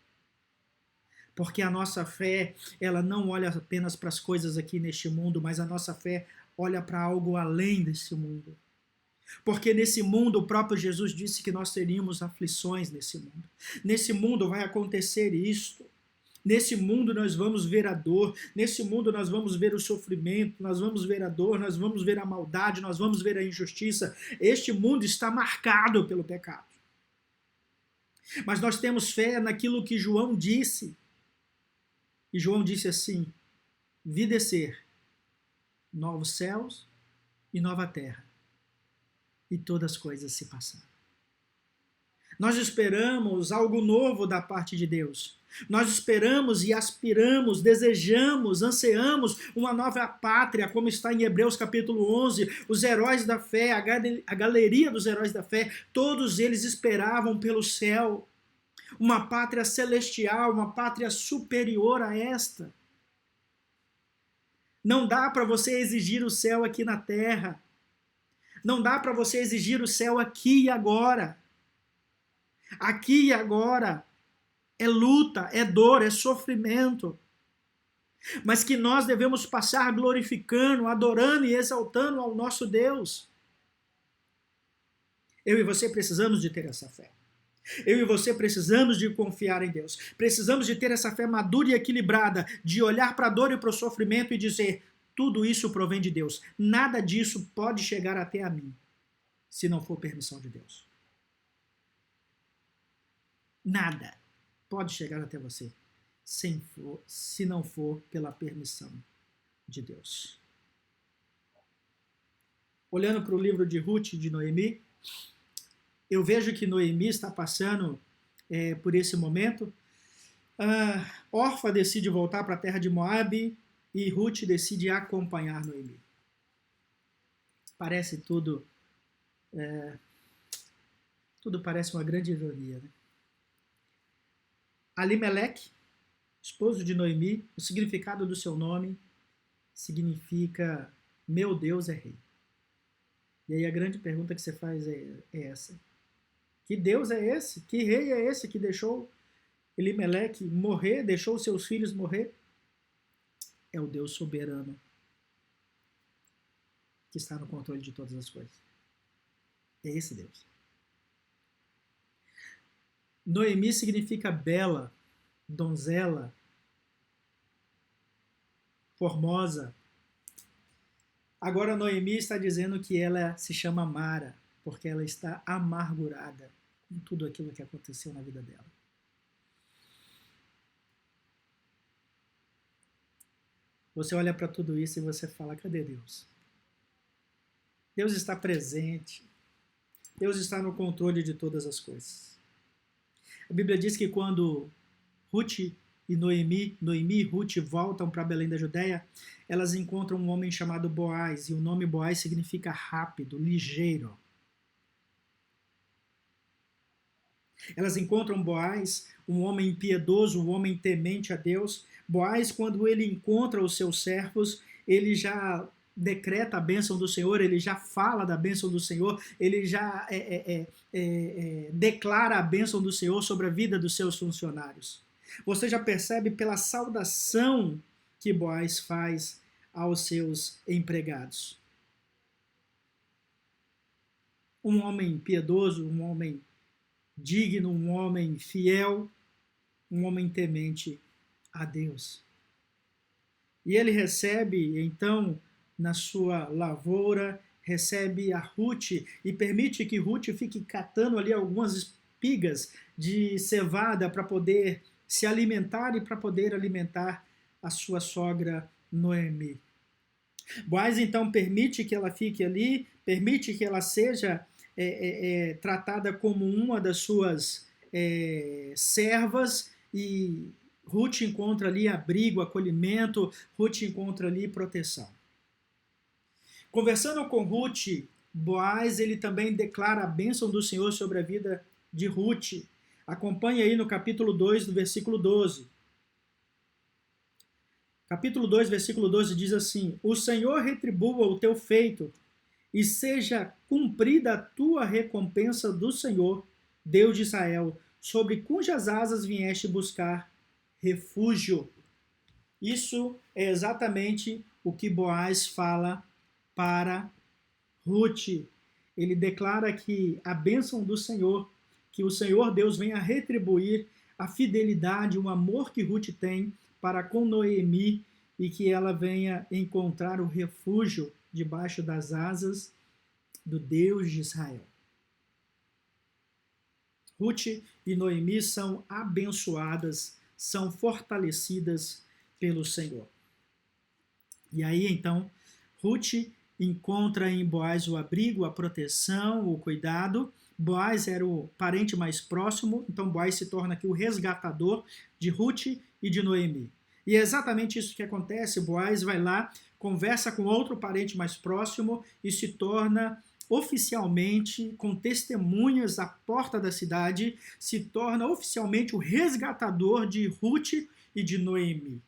Porque a nossa fé, ela não olha apenas para as coisas aqui neste mundo, mas a nossa fé olha para algo além desse mundo. Porque nesse mundo, o próprio Jesus disse que nós teríamos aflições nesse mundo. Nesse mundo vai acontecer isto. Nesse mundo nós vamos ver a dor, nesse mundo nós vamos ver o sofrimento, nós vamos ver a dor, nós vamos ver a maldade, nós vamos ver a injustiça. Este mundo está marcado pelo pecado. Mas nós temos fé naquilo que João disse. E João disse assim, vi descer novos céus e nova terra, e todas as coisas se passaram. Nós esperamos algo novo da parte de Deus. Nós esperamos e aspiramos, desejamos, ansiamos uma nova pátria, como está em Hebreus capítulo 11, os heróis da fé, a galeria dos heróis da fé, todos eles esperavam pelo céu, uma pátria celestial, uma pátria superior a esta. Não dá para você exigir o céu aqui na terra. Não dá para você exigir o céu aqui e agora. Aqui e agora é luta, é dor, é sofrimento. Mas que nós devemos passar glorificando, adorando e exaltando ao nosso Deus. Eu e você precisamos de ter essa fé. Eu e você precisamos de confiar em Deus. Precisamos de ter essa fé madura e equilibrada, de olhar para a dor e para o sofrimento e dizer, tudo isso provém de Deus. Nada disso pode chegar até a mim, se não for permissão de Deus. Nada pode chegar até você se não for pela permissão de Deus. Olhando para o livro de Ruth e de Noemi, eu vejo que Noemi está passando por esse momento. Orfa decide voltar para a terra de Moabe e Ruth decide acompanhar Noemi. Parece tudo parece uma grande ironia, né? Alimeleque, esposo de Noemi, o significado do seu nome significa meu Deus é rei. E aí a grande pergunta que você faz é essa. Que Deus é esse? Que rei é esse que deixou Elimeleque morrer, deixou seus filhos morrer? É o Deus soberano que está no controle de todas as coisas. É esse Deus. Noemi significa bela, donzela, formosa. Agora Noemi está dizendo que ela se chama Mara, porque ela está amargurada com tudo aquilo que aconteceu na vida dela. Você olha para tudo isso e você fala, cadê Deus? Deus está presente. Deus está no controle de todas as coisas. A Bíblia diz que quando Ruth e Noemi e Ruth voltam para Belém da Judéia, elas encontram um homem chamado Boaz, e o nome Boaz significa rápido, ligeiro. Elas encontram Boaz, um homem piedoso, um homem temente a Deus. Boaz, quando ele encontra os seus servos, ele já decreta a bênção do Senhor, ele já fala da bênção do Senhor, ele já declara a bênção do Senhor sobre a vida dos seus funcionários. Você já percebe pela saudação que Boaz faz aos seus empregados. Um homem piedoso, um homem digno, um homem fiel, um homem temente a Deus. E ele recebe, então, na sua lavoura, recebe a Ruth e permite que Ruth fique catando ali algumas espigas de cevada para poder se alimentar e para poder alimentar a sua sogra Noemi. Boaz, então, permite que ela fique ali, permite que ela seja tratada como uma das suas servas, e Ruth encontra ali abrigo, acolhimento, Ruth encontra ali proteção. Conversando com Ruth, Boaz ele também declara a bênção do Senhor sobre a vida de Ruth. Acompanhe aí no capítulo 2, do versículo 12. Capítulo 2, versículo 12 diz assim: O Senhor retribua o teu feito, e seja cumprida a tua recompensa do Senhor, Deus de Israel, sobre cujas asas vieste buscar refúgio. Isso é exatamente o que Boaz fala para Ruth. Ele declara que a bênção do Senhor, que o Senhor Deus venha retribuir a fidelidade, o amor que Ruth tem para com Noemi, e que ela venha encontrar o refúgio debaixo das asas do Deus de Israel. Ruth e Noemi são abençoadas, são fortalecidas pelo Senhor. E aí, então, Ruth encontra em Boaz o abrigo, a proteção, o cuidado. Boaz era o parente mais próximo, então Boaz se torna aqui o resgatador de Ruth e de Noemi. E é exatamente isso que acontece. Boaz vai lá, conversa com outro parente mais próximo e se torna oficialmente, com testemunhas à porta da cidade, se torna oficialmente o resgatador de Ruth e de Noemi.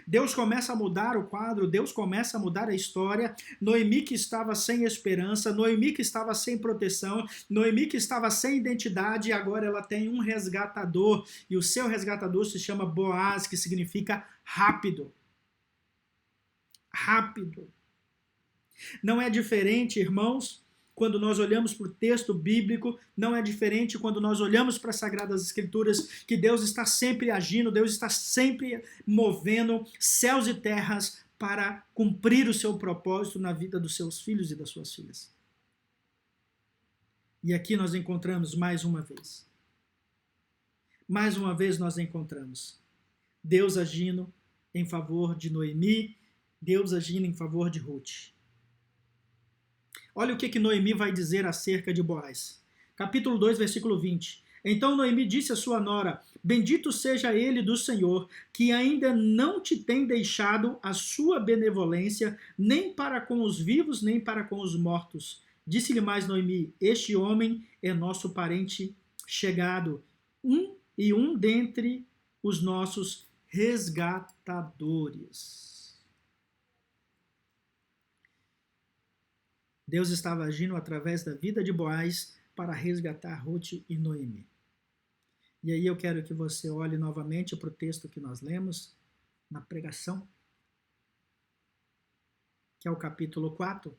Deus começa a mudar o quadro, Deus começa a mudar a história. Noemi que estava sem esperança, Noemi que estava sem proteção, Noemi que estava sem identidade, agora ela tem um resgatador, e o seu resgatador se chama Boaz, que significa rápido. Rápido. Não é diferente, irmãos, quando nós olhamos para o texto bíblico, não é diferente quando nós olhamos para as Sagradas Escrituras, que Deus está sempre agindo, Deus está sempre movendo céus e terras para cumprir o seu propósito na vida dos seus filhos e das suas filhas. E aqui nós encontramos mais uma vez nós encontramos Deus agindo em favor de Noemi, Deus agindo em favor de Ruth. Olha o que Noemi vai dizer acerca de Boaz. Capítulo 2, versículo 20. Então Noemi disse à sua nora: Bendito seja ele do Senhor, que ainda não te tem deixado a sua benevolência, nem para com os vivos, nem para com os mortos. Disse-lhe mais Noemi: Este homem é nosso parente chegado, um dentre os nossos resgatadores. Deus estava agindo através da vida de Boaz para resgatar Ruth e Noemi. E aí eu quero que você olhe novamente para o texto que nós lemos na pregação, que é o capítulo 4,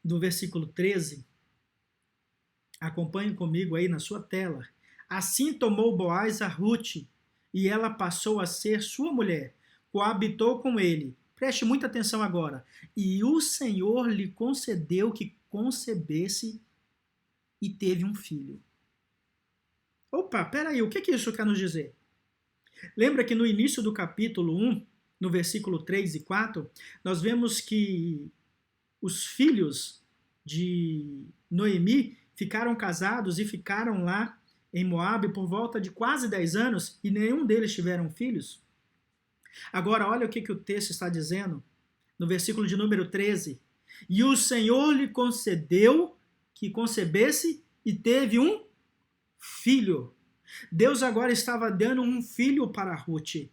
do versículo 13. Acompanhe comigo aí na sua tela. Assim tomou Boaz a Ruth, e ela passou a ser sua mulher, coabitou com ele. Preste muita atenção agora. E o Senhor lhe concedeu que concebesse e teve um filho. Opa, peraí, o que isso quer nos dizer? Lembra que no início do capítulo 1, no versículo 3 e 4, nós vemos que os filhos de Noemi ficaram casados e ficaram lá em Moabe por volta de quase 10 anos e nenhum deles tiveram filhos? Agora, olha o que o texto está dizendo no versículo de número 13. E o Senhor lhe concedeu que concebesse e teve um filho. Deus agora estava dando um filho para Ruth.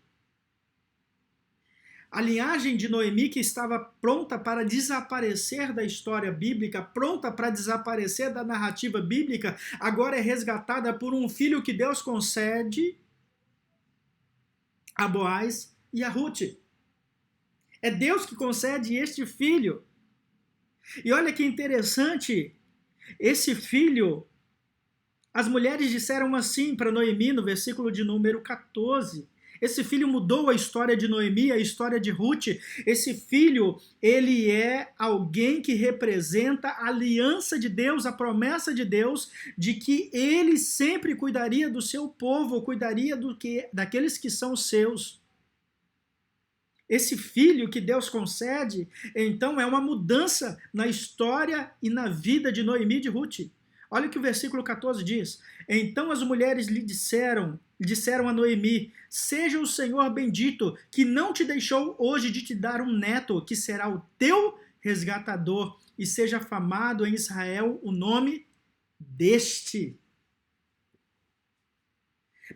A linhagem de Noemi, que estava pronta para desaparecer da história bíblica, pronta para desaparecer da narrativa bíblica, agora é resgatada por um filho que Deus concede a Boaz e a Ruth. É Deus que concede este filho. E olha que interessante, esse filho, as mulheres disseram assim para Noemi no versículo de número 14. Esse filho mudou a história de Noemi, a história de Ruth. Esse filho, ele é alguém que representa a aliança de Deus, a promessa de Deus, de que ele sempre cuidaria do seu povo, cuidaria daqueles que são seus. Esse filho que Deus concede, então, é uma mudança na história e na vida de Noemi e de Ruth. Olha o que o versículo 14 diz. Então as mulheres lhe disseram a Noemi, seja o Senhor bendito, que não te deixou hoje de te dar um neto, que será o teu resgatador, e seja famado em Israel o nome deste.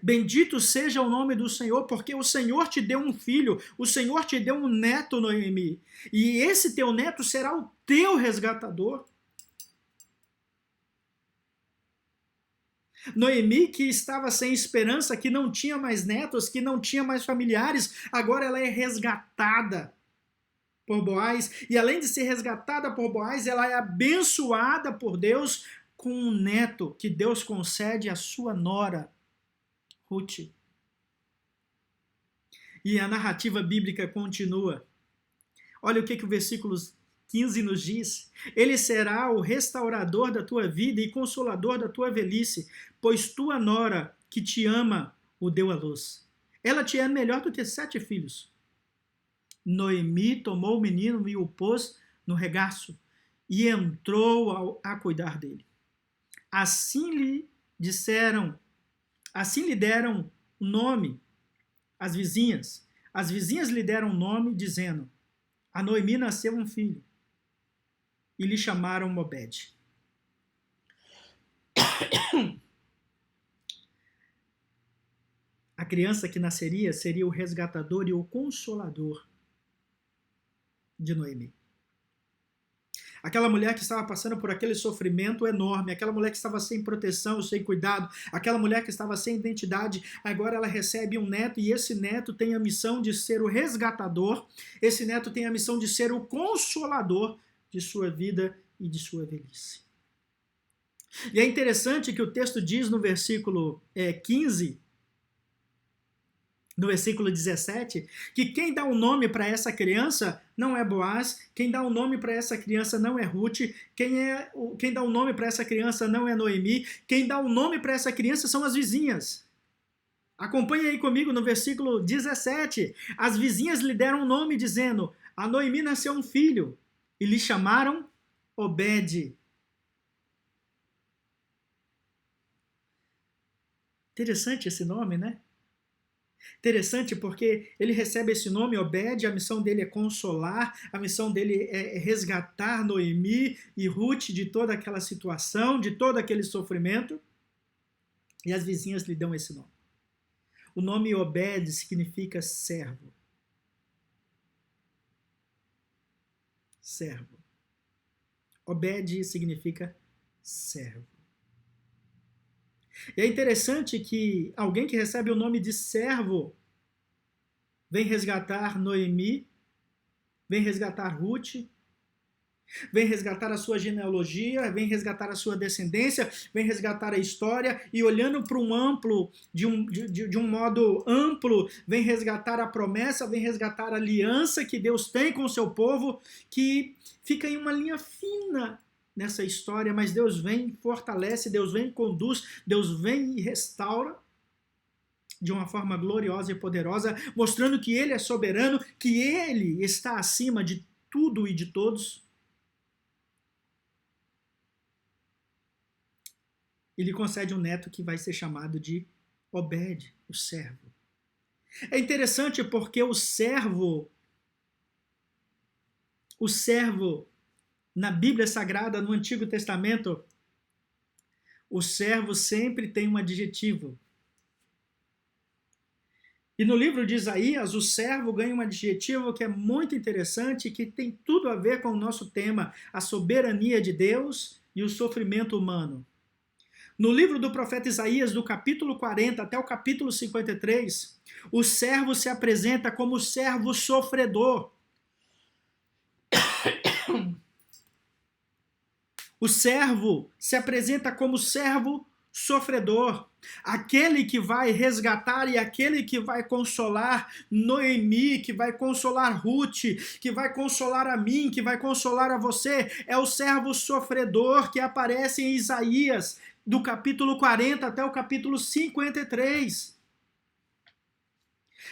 Bendito seja o nome do Senhor, porque o Senhor te deu um filho, o Senhor te deu um neto, Noemi, e esse teu neto será o teu resgatador. Noemi, que estava sem esperança, que não tinha mais netos, que não tinha mais familiares, agora ela é resgatada por Boaz, e além de ser resgatada por Boaz, ela é abençoada por Deus com um neto que Deus concede à sua nora, Ruth. E a narrativa bíblica continua. Olha o que o versículo 15 nos diz. Ele será o restaurador da tua vida e consolador da tua velhice, pois tua nora, que te ama, o deu à luz. Ela te é melhor do que 7 filhos. Noemi tomou o menino e o pôs no regaço e entrou a cuidar dele. Assim lhe deram um nome as vizinhas. As vizinhas lhe deram um nome, dizendo: a Noemi nasceu um filho. E lhe chamaram Obed. A criança que nasceria seria o resgatador e o consolador de Noemi. Aquela mulher que estava passando por aquele sofrimento enorme, aquela mulher que estava sem proteção, sem cuidado, aquela mulher que estava sem identidade, agora ela recebe um neto e esse neto tem a missão de ser o resgatador, esse neto tem a missão de ser o consolador de sua vida e de sua velhice. E é interessante que o texto diz no versículo 15, no versículo 17, que quem dá o nome para essa criança não é Boaz, quem dá o nome para essa criança não é Ruth, quem dá o nome para essa criança não é Noemi, quem dá o nome para essa criança são as vizinhas. Acompanhe aí comigo no versículo 17. As vizinhas lhe deram um nome dizendo: a Noemi nasceu um filho, e lhe chamaram Obed. Interessante esse nome, né? Interessante porque ele recebe esse nome, Obed, a missão dele é consolar, a missão dele é resgatar Noemi e Ruth de toda aquela situação, de todo aquele sofrimento, e as vizinhas lhe dão esse nome. O nome Obed significa servo. Servo. Obed significa servo. E é interessante que alguém que recebe o nome de servo vem resgatar Noemi, vem resgatar Ruth, vem resgatar a sua genealogia, vem resgatar a sua descendência, vem resgatar a história e olhando para um amplo, de um modo amplo, vem resgatar a promessa, vem resgatar a aliança que Deus tem com o seu povo, que fica em uma linha fina nessa história, mas Deus vem e fortalece, Deus vem e conduz, Deus vem e restaura de uma forma gloriosa e poderosa, mostrando que Ele é soberano, que Ele está acima de tudo e de todos. Ele concede um neto que vai ser chamado de Obed, o servo. É interessante porque o servo na Bíblia Sagrada, no Antigo Testamento, o servo sempre tem um adjetivo. E no livro de Isaías, o servo ganha um adjetivo que é muito interessante, que tem tudo a ver com o nosso tema, a soberania de Deus e o sofrimento humano. No livro do profeta Isaías, do capítulo 40 até o capítulo 53, o servo se apresenta como servo sofredor. O servo se apresenta como servo sofredor, aquele que vai resgatar e aquele que vai consolar Noemi, que vai consolar Ruth, que vai consolar a mim, que vai consolar a você, é o servo sofredor que aparece em Isaías, do capítulo 40 até o capítulo 53.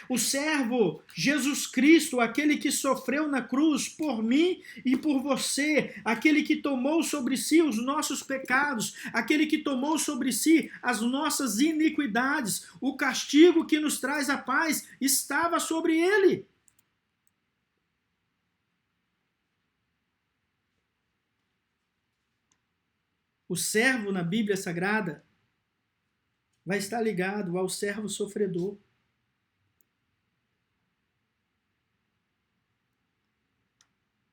O servo Jesus Cristo, aquele que sofreu na cruz por mim e por você, aquele que tomou sobre si os nossos pecados, aquele que tomou sobre si as nossas iniquidades, o castigo que nos traz a paz estava sobre ele. O servo na Bíblia Sagrada vai estar ligado ao servo sofredor.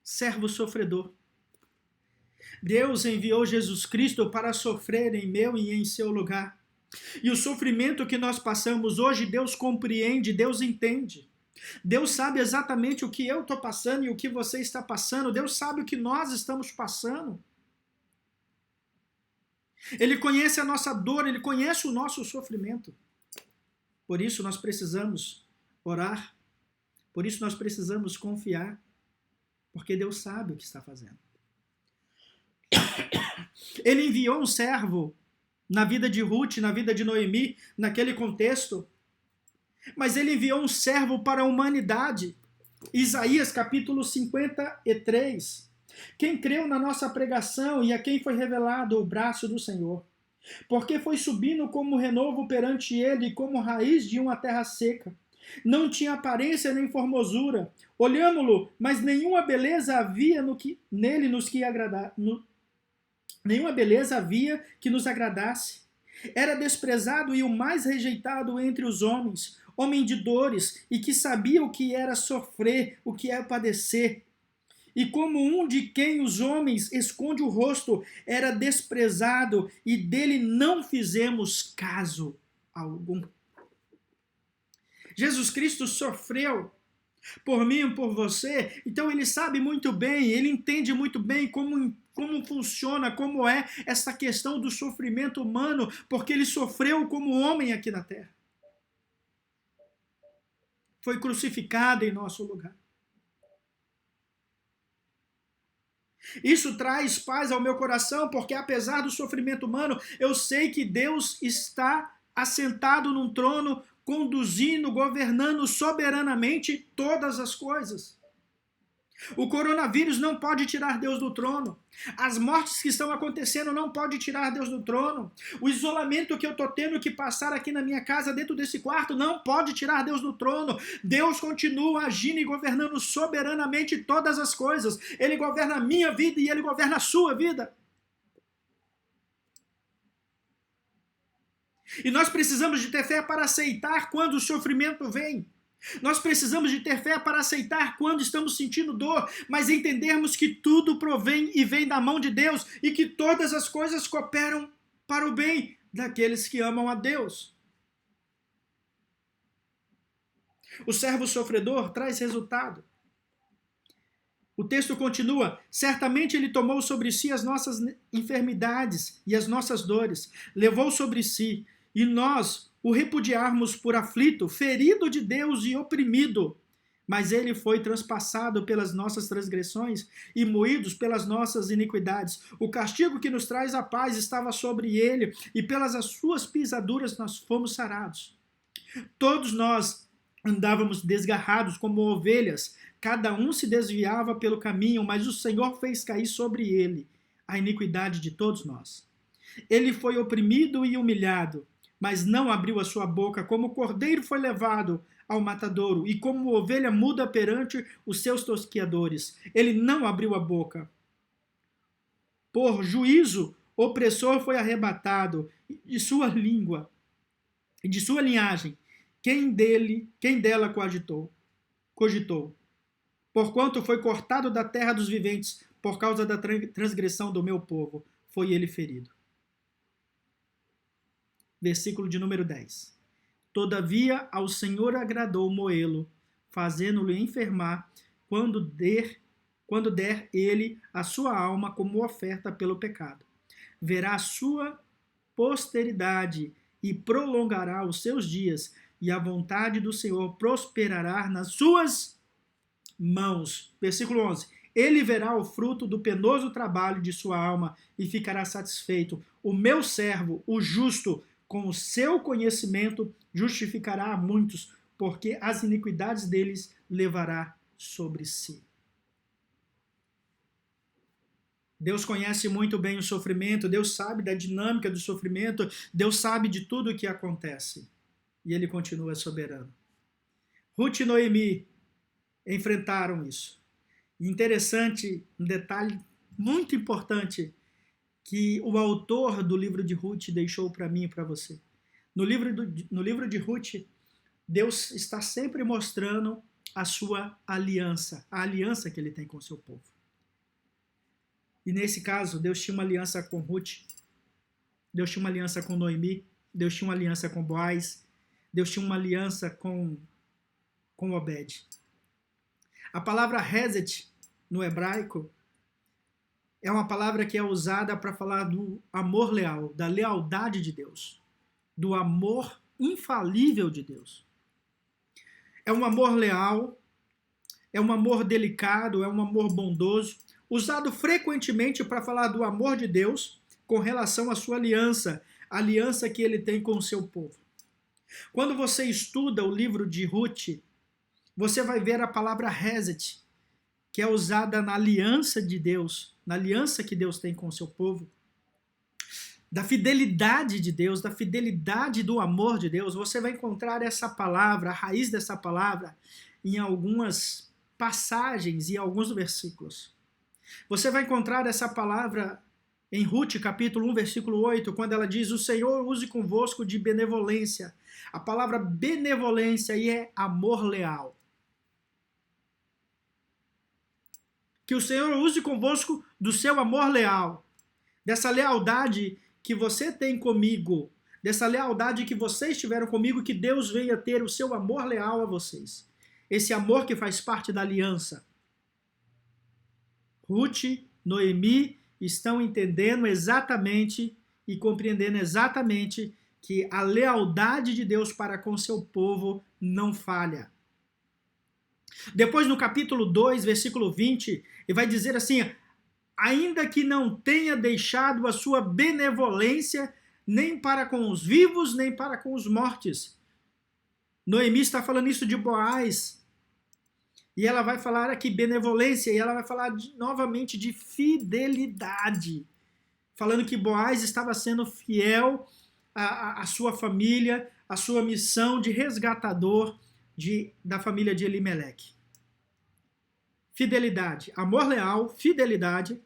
Servo sofredor. Deus enviou Jesus Cristo para sofrer em meu e em seu lugar. E o sofrimento que nós passamos hoje, Deus compreende, Deus entende. Deus sabe exatamente o que eu estou passando e o que você está passando. Deus sabe o que nós estamos passando. Ele conhece a nossa dor, Ele conhece o nosso sofrimento. Por isso nós precisamos orar. Por isso nós precisamos confiar. Porque Deus sabe o que está fazendo. Ele enviou um servo na vida de Ruth, na vida de Noemi, naquele contexto. Mas ele enviou um servo para a humanidade. Isaías capítulo 53. Quem creu na nossa pregação e a quem foi revelado o braço do Senhor. Porque foi subindo como renovo perante ele, como raiz de uma terra seca. Não tinha aparência nem formosura. Olhámo-lo, mas nenhuma beleza havia nele nos que agradar. Nenhuma beleza havia que nos agradasse. Era desprezado e o mais rejeitado entre os homens, homem de dores, e que sabia o que era sofrer, o que é padecer. E como um de quem os homens esconde o rosto, era desprezado, e dele não fizemos caso algum. Jesus Cristo sofreu por mim e por você, então ele sabe muito bem, ele entende muito bem como funciona, como é essa questão do sofrimento humano, porque ele sofreu como homem aqui na terra. Foi crucificado em nosso lugar. Isso traz paz ao meu coração, porque apesar do sofrimento humano, eu sei que Deus está assentado num trono, conduzindo, governando soberanamente todas as coisas. O coronavírus não pode tirar Deus do trono. As mortes que estão acontecendo não podem tirar Deus do trono. O isolamento que eu estou tendo que passar aqui na minha casa, dentro desse quarto, não pode tirar Deus do trono. Deus continua agindo e governando soberanamente todas as coisas. Ele governa a minha vida e Ele governa a sua vida. E nós precisamos de ter fé para aceitar quando o sofrimento vem. Nós precisamos de ter fé para aceitar quando estamos sentindo dor, mas entendermos que tudo provém e vem da mão de Deus e que todas as coisas cooperam para o bem daqueles que amam a Deus. O servo sofredor traz resultado. O texto continua: certamente ele tomou sobre si as nossas enfermidades e as nossas dores, levou sobre si, e nós o repudiarmos por aflito, ferido de Deus e oprimido. Mas ele foi transpassado pelas nossas transgressões e moídos pelas nossas iniquidades. O castigo que nos traz a paz estava sobre ele, e pelas suas pisaduras nós fomos sarados. Todos nós andávamos desgarrados como ovelhas, cada um se desviava pelo caminho, mas o Senhor fez cair sobre ele a iniquidade de todos nós. Ele foi oprimido e humilhado, mas não abriu a sua boca, como o cordeiro foi levado ao matadouro, e como ovelha muda perante os seus tosquiadores. Ele não abriu a boca. Por juízo, o opressor foi arrebatado de sua língua, e de sua linhagem, quem dela cogitou. Porquanto foi cortado da terra dos viventes, por causa da transgressão do meu povo, foi ele ferido. Versículo de número 10. Todavia ao Senhor agradou moê-lo, fazendo-lo enfermar, quando der ele a sua alma como oferta pelo pecado. Verá a sua posteridade e prolongará os seus dias, e a vontade do Senhor prosperará nas suas mãos. Versículo 11. Ele verá o fruto do penoso trabalho de sua alma e ficará satisfeito. O meu servo, o justo, com o seu conhecimento justificará a muitos, porque as iniquidades deles levará sobre si. Deus conhece muito bem o sofrimento, Deus sabe da dinâmica do sofrimento, Deus sabe de tudo o que acontece. E Ele continua soberano. Ruth e Noemi enfrentaram isso. E interessante, um detalhe muito importante, que o autor do livro de Ruth deixou para mim e para você. No livro de Ruth, Deus está sempre mostrando a sua aliança, a aliança que ele tem com o seu povo. E nesse caso, Deus tinha uma aliança com Ruth, Deus tinha uma aliança com Noemi, Deus tinha uma aliança com Boaz, Deus tinha uma aliança com Obed. A palavra Hesed, no hebraico, é uma palavra que é usada para falar do amor leal, da lealdade de Deus, do amor infalível de Deus. É um amor leal, é um amor delicado, é um amor bondoso, usado frequentemente para falar do amor de Deus com relação à sua aliança, a aliança que ele tem com o seu povo. Quando você estuda o livro de Ruth, você vai ver a palavra Hesed, que é usada na aliança de Deus, na aliança que Deus tem com o seu povo, da fidelidade de Deus, da fidelidade do amor de Deus. Você vai encontrar essa palavra, a raiz dessa palavra, em algumas passagens e alguns versículos. Você vai encontrar essa palavra em Ruth, capítulo 1, versículo 8, quando ela diz: o Senhor use convosco de benevolência. A palavra benevolência aí é amor leal. Que o Senhor use convosco do seu amor leal, dessa lealdade que você tem comigo, dessa lealdade que vocês tiveram comigo, que Deus venha ter o seu amor leal a vocês. Esse amor que faz parte da aliança. Ruth, Noemi estão entendendo exatamente e compreendendo exatamente que a lealdade de Deus para com seu povo não falha. Depois, no capítulo 2, versículo 20, ele vai dizer assim: ainda que não tenha deixado a sua benevolência nem para com os vivos, nem para com os mortos. Noemi está falando isso de Boaz. E ela vai falar aqui benevolência, e ela vai falar novamente de fidelidade. Falando que Boaz estava sendo fiel à sua família, à sua missão de resgatador da família de Elimeleque. Fidelidade, amor leal, fidelidade.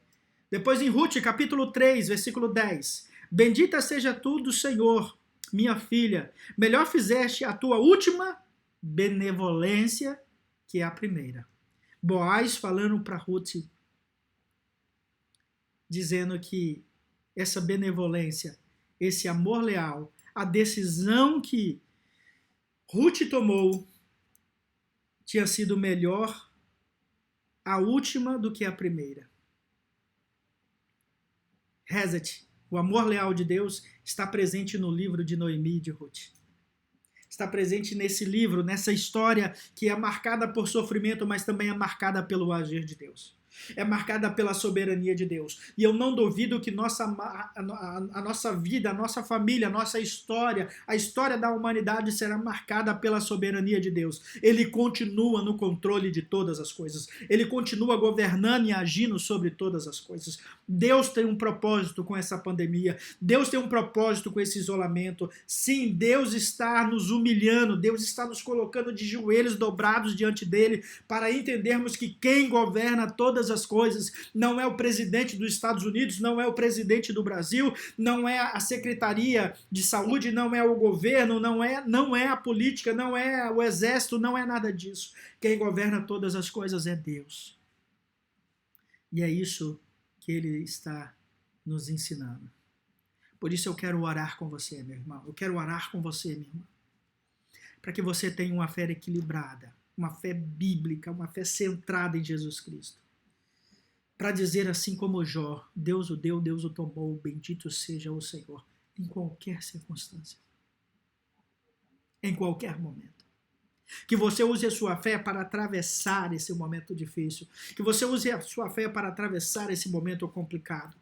Depois em Rute, capítulo 3, versículo 10. Bendita seja tu do Senhor, minha filha. Melhor fizeste a tua última benevolência que a primeira. Boaz falando para Rute, dizendo que essa benevolência, esse amor leal, a decisão que Rute tomou tinha sido melhor a última do que a primeira. Reset, o amor leal de Deus, está presente no livro de Noemi e de Ruth. Está presente nesse livro, nessa história que é marcada por sofrimento, mas também é marcada pelo agir de Deus. É marcada pela soberania de Deus. E eu não duvido que a nossa vida, a nossa família, a nossa história, a história da humanidade será marcada pela soberania de Deus. Ele continua no controle de todas as coisas. Ele continua governando e agindo sobre todas as coisas. Deus tem um propósito com essa pandemia. Deus tem um propósito com esse isolamento. Sim, Deus está nos humilhando. Deus está nos colocando de joelhos dobrados diante dele para entendermos que quem governa todas as coisas não é o presidente dos Estados Unidos, não é o presidente do Brasil, não é a Secretaria de Saúde, não é o governo, não é a política, não é o exército, não é nada disso. Quem governa todas as coisas é Deus. E é isso que ele está nos ensinando. Por isso eu quero orar com você, meu irmão. Eu quero orar com você, minha irmã. Para que você tenha uma fé equilibrada, uma fé bíblica, uma fé centrada em Jesus Cristo. Para dizer assim como Jó, Deus o deu, Deus o tomou, bendito seja o Senhor, em qualquer circunstância, em qualquer momento. Que você use a sua fé para atravessar esse momento difícil, que você use a sua fé para atravessar esse momento complicado.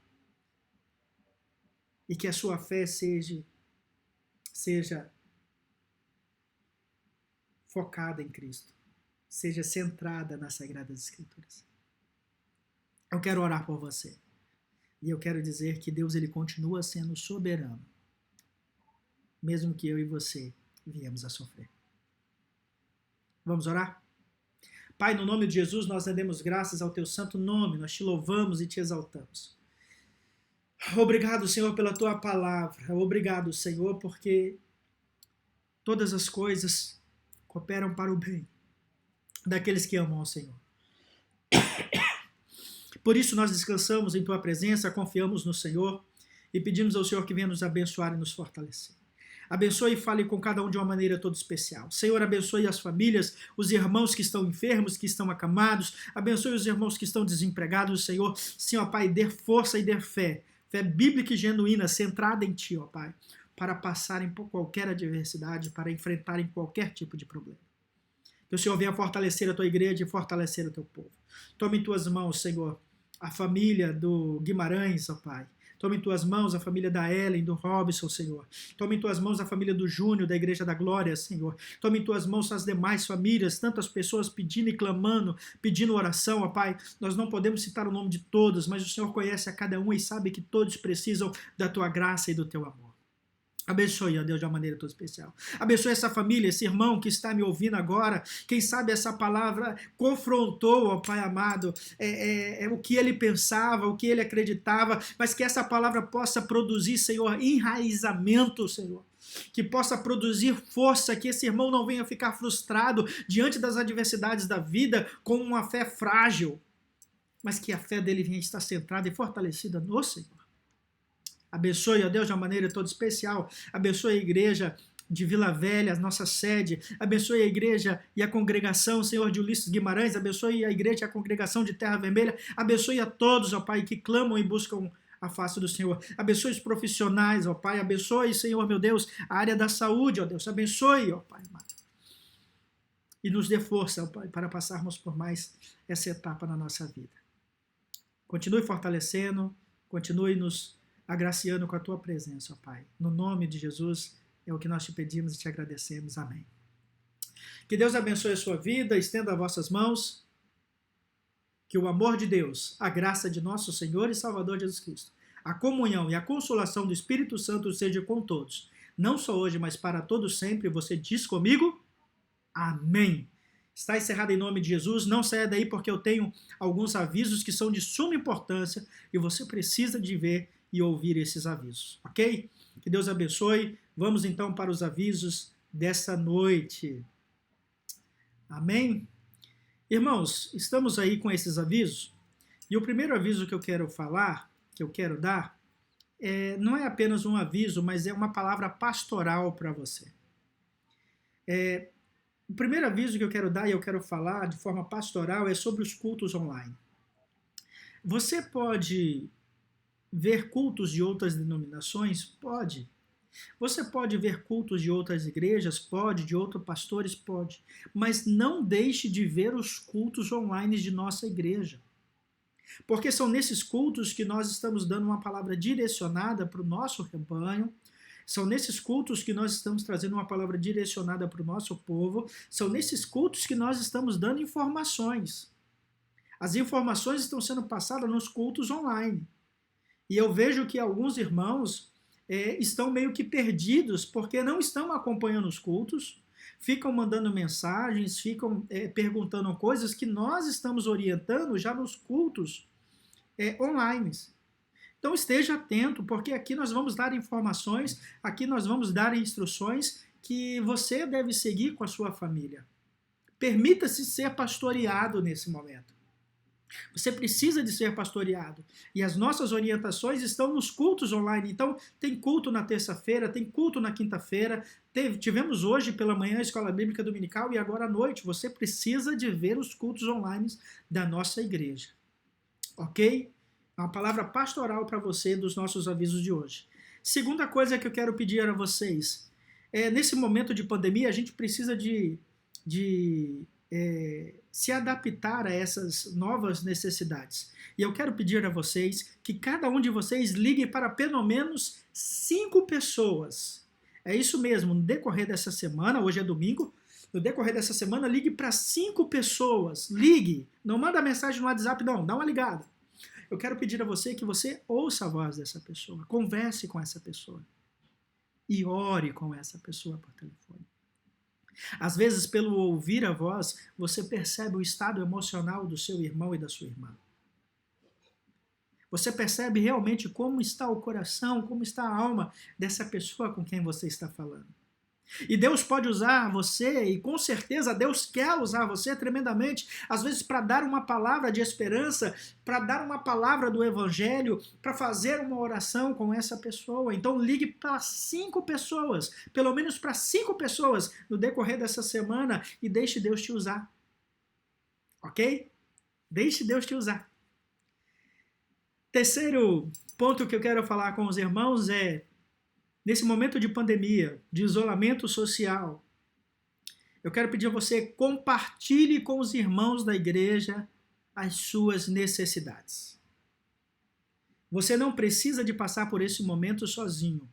E que a sua fé seja focada em Cristo, seja centrada nas Sagradas Escrituras. Eu quero orar por você. E eu quero dizer que Deus ele continua sendo soberano, mesmo que eu e você viemos a sofrer. Vamos orar? Pai, no nome de Jesus, nós rendemos graças ao teu santo nome, nós te louvamos e te exaltamos. Obrigado, Senhor, pela tua palavra. Obrigado, Senhor, porque todas as coisas cooperam para o bem daqueles que amam ao Senhor. Por isso nós descansamos em tua presença, confiamos no Senhor e pedimos ao Senhor que venha nos abençoar e nos fortalecer. Abençoe e fale com cada um de uma maneira toda especial. Senhor, abençoe as famílias, os irmãos que estão enfermos, que estão acamados. Abençoe os irmãos que estão desempregados, Senhor. Senhor, Pai, dê força e dê fé. Fé bíblica e genuína, centrada em Ti, ó Pai, para passarem por qualquer adversidade, para enfrentarem qualquer tipo de problema. Que o Senhor venha fortalecer a Tua igreja e fortalecer o Teu povo. Tome em Tuas mãos, Senhor, a família do Guimarães, ó Pai. Toma em tuas mãos a família da Ellen, do Robson, Senhor. Toma em tuas mãos a família do Júnior, da Igreja da Glória, Senhor. Toma em tuas mãos as demais famílias, tantas pessoas pedindo e clamando, pedindo oração, ó Pai. Nós não podemos citar o nome de todos, mas o Senhor conhece a cada um e sabe que todos precisam da tua graça e do teu amor. Abençoe, ó Deus, de uma maneira toda especial. Abençoe essa família, esse irmão que está me ouvindo agora. Quem sabe essa palavra confrontou, ó Pai amado, o que ele pensava, o que ele acreditava, mas que essa palavra possa produzir, Senhor, enraizamento, Senhor. Que possa produzir força, que esse irmão não venha ficar frustrado diante das adversidades da vida com uma fé frágil, mas que a fé dele venha estar centrada e fortalecida no Senhor. Abençoe, ó Deus, de uma maneira toda especial. Abençoe a igreja de Vila Velha, nossa sede. Abençoe a igreja e a congregação, Senhor, de Ulisses Guimarães. Abençoe a igreja e a congregação de Terra Vermelha. Abençoe a todos, ó Pai, que clamam e buscam a face do Senhor. Abençoe os profissionais, ó Pai. Abençoe, Senhor, meu Deus, a área da saúde, ó Deus. Abençoe, ó Pai amado. E nos dê força, ó Pai, para passarmos por mais essa etapa na nossa vida. Continue fortalecendo, continue nos agraciando com a tua presença, ó Pai. No nome de Jesus é o que nós te pedimos e te agradecemos. Amém. Que Deus abençoe a sua vida, estenda as vossas mãos, que o amor de Deus, a graça de nosso Senhor e Salvador Jesus Cristo, a comunhão e a consolação do Espírito Santo seja com todos, não só hoje, mas para todos sempre. Você diz comigo? Amém. Está encerrado em nome de Jesus. Não saia daí porque eu tenho alguns avisos que são de suma importância e você precisa de ver e ouvir esses avisos, ok? Que Deus abençoe. Vamos então para os avisos dessa noite. Amém? Irmãos, estamos aí com esses avisos e o primeiro aviso que eu quero falar, que eu quero dar, não é apenas um aviso, mas é uma palavra pastoral para você. O primeiro aviso que eu quero dar e eu quero falar de forma pastoral é sobre os cultos online. Você pode ver cultos de outras denominações? Pode. Você pode ver cultos de outras igrejas? Pode. De outros pastores? Pode. Mas não deixe de ver os cultos online de nossa igreja. Porque são nesses cultos que nós estamos dando uma palavra direcionada para o nosso rebanho, são nesses cultos que nós estamos trazendo uma palavra direcionada para o nosso povo, são nesses cultos que nós estamos dando informações. As informações estão sendo passadas nos cultos online. E eu vejo que alguns irmãos estão meio que perdidos porque não estão acompanhando os cultos, ficam mandando mensagens, ficam perguntando coisas que nós estamos orientando já nos cultos online. Então esteja atento, porque aqui nós vamos dar informações, aqui nós vamos dar instruções que você deve seguir com a sua família. Permita-se ser pastoreado nesse momento. Você precisa de ser pastoreado. E as nossas orientações estão nos cultos online. Então, tem culto na terça-feira, tem culto na quinta-feira. Tivemos hoje pela manhã a Escola Bíblica Dominical e agora à noite. Você precisa de ver os cultos online da nossa igreja. Ok? Uma palavra pastoral para você dos nossos avisos de hoje. Segunda coisa que eu quero pedir a vocês. Nesse momento de pandemia, a gente precisa se adaptar a essas novas necessidades. E eu quero pedir a vocês que cada um de vocês ligue para pelo menos 5 pessoas. É isso mesmo, no decorrer dessa semana, hoje é domingo, no decorrer dessa semana, ligue para 5 pessoas. Ligue, não manda mensagem no WhatsApp não, dá uma ligada. Eu quero pedir a você que você ouça a voz dessa pessoa, converse com essa pessoa e ore com essa pessoa por telefone. Às vezes, pelo ouvir a voz, você percebe o estado emocional do seu irmão e da sua irmã. Você percebe realmente como está o coração, como está a alma dessa pessoa com quem você está falando. E Deus pode usar você, e com certeza Deus quer usar você tremendamente, às vezes para dar uma palavra de esperança, para dar uma palavra do Evangelho, para fazer uma oração com essa pessoa. Então ligue para 5 pessoas, pelo menos para 5 pessoas no decorrer dessa semana e deixe Deus te usar. Ok? Deixe Deus te usar. Terceiro ponto que eu quero falar com os irmãos é: nesse momento de pandemia, de isolamento social, eu quero pedir a você, compartilhe com os irmãos da igreja as suas necessidades. Você não precisa de passar por esse momento sozinho.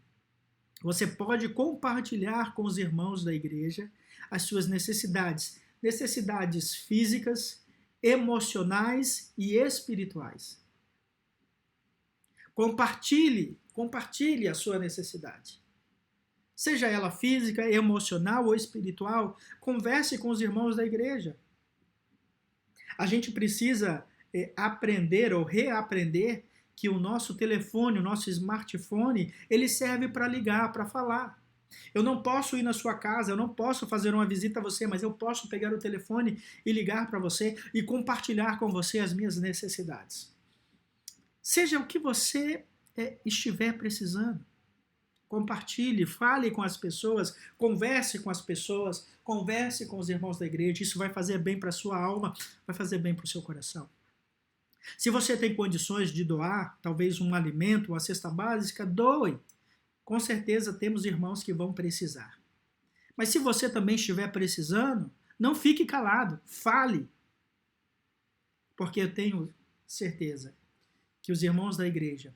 Você pode compartilhar com os irmãos da igreja as suas necessidades. Necessidades físicas, emocionais e espirituais. Compartilhe a sua necessidade. Seja ela física, emocional ou espiritual, converse com os irmãos da igreja. A gente precisa aprender ou reaprender que o nosso telefone, o nosso smartphone, ele serve para ligar, para falar. Eu não posso ir na sua casa, eu não posso fazer uma visita a você, mas eu posso pegar o telefone e ligar para você e compartilhar com você as minhas necessidades. Seja o que você estiver precisando. Compartilhe, fale com as pessoas, converse com as pessoas, converse com os irmãos da igreja. Isso vai fazer bem para a sua alma, vai fazer bem para o seu coração. Se você tem condições de doar, talvez um alimento, uma cesta básica, doe. Com certeza temos irmãos que vão precisar. Mas se você também estiver precisando, não fique calado, fale. Porque eu tenho certeza que os irmãos da igreja,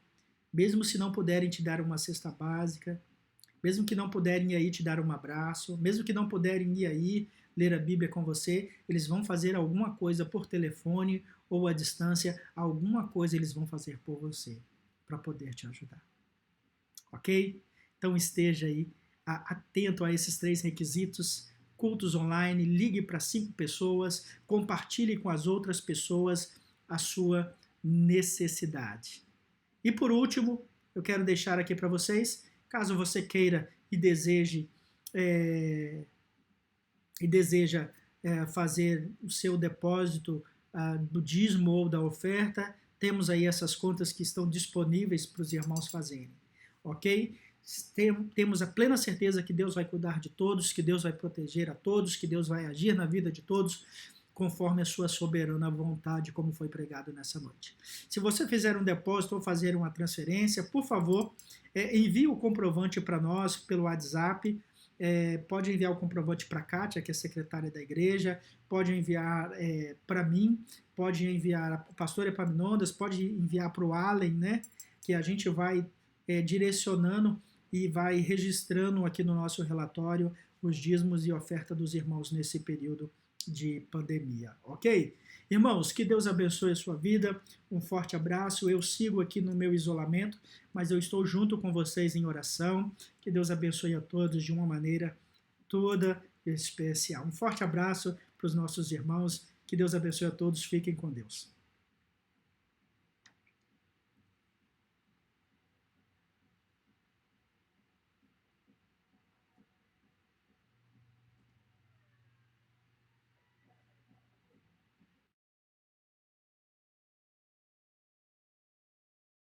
mesmo se não puderem te dar uma cesta básica, mesmo que não puderem ir aí te dar um abraço, mesmo que não puderem ir aí ler a Bíblia com você, eles vão fazer alguma coisa por telefone ou à distância, alguma coisa eles vão fazer por você para poder te ajudar. Ok? Então esteja aí atento a esses 3 requisitos: cultos online, ligue para 5 pessoas, compartilhe com as outras pessoas a sua necessidade. E por último, eu quero deixar aqui para vocês, caso você queira e deseje fazer o seu depósito do dízimo ou da oferta, temos aí essas contas que estão disponíveis para os irmãos fazerem, ok? Temos a plena certeza que Deus vai cuidar de todos, que Deus vai proteger a todos, que Deus vai agir na vida de todos, conforme a sua soberana vontade, como foi pregado nessa noite. Se você fizer um depósito ou fazer uma transferência, por favor, envie o comprovante para nós pelo WhatsApp. Pode enviar o comprovante para a Kátia, que é secretária da igreja, pode enviar para mim, pode enviar para o pastor Epaminondas, pode enviar para o Allen, né, que a gente vai direcionando e vai registrando aqui no nosso relatório os dízimos e oferta dos irmãos nesse período de pandemia, ok? Irmãos, que Deus abençoe a sua vida, um forte abraço, eu sigo aqui no meu isolamento, mas eu estou junto com vocês em oração, que Deus abençoe a todos de uma maneira toda especial. Um forte abraço para os nossos irmãos, que Deus abençoe a todos, fiquem com Deus.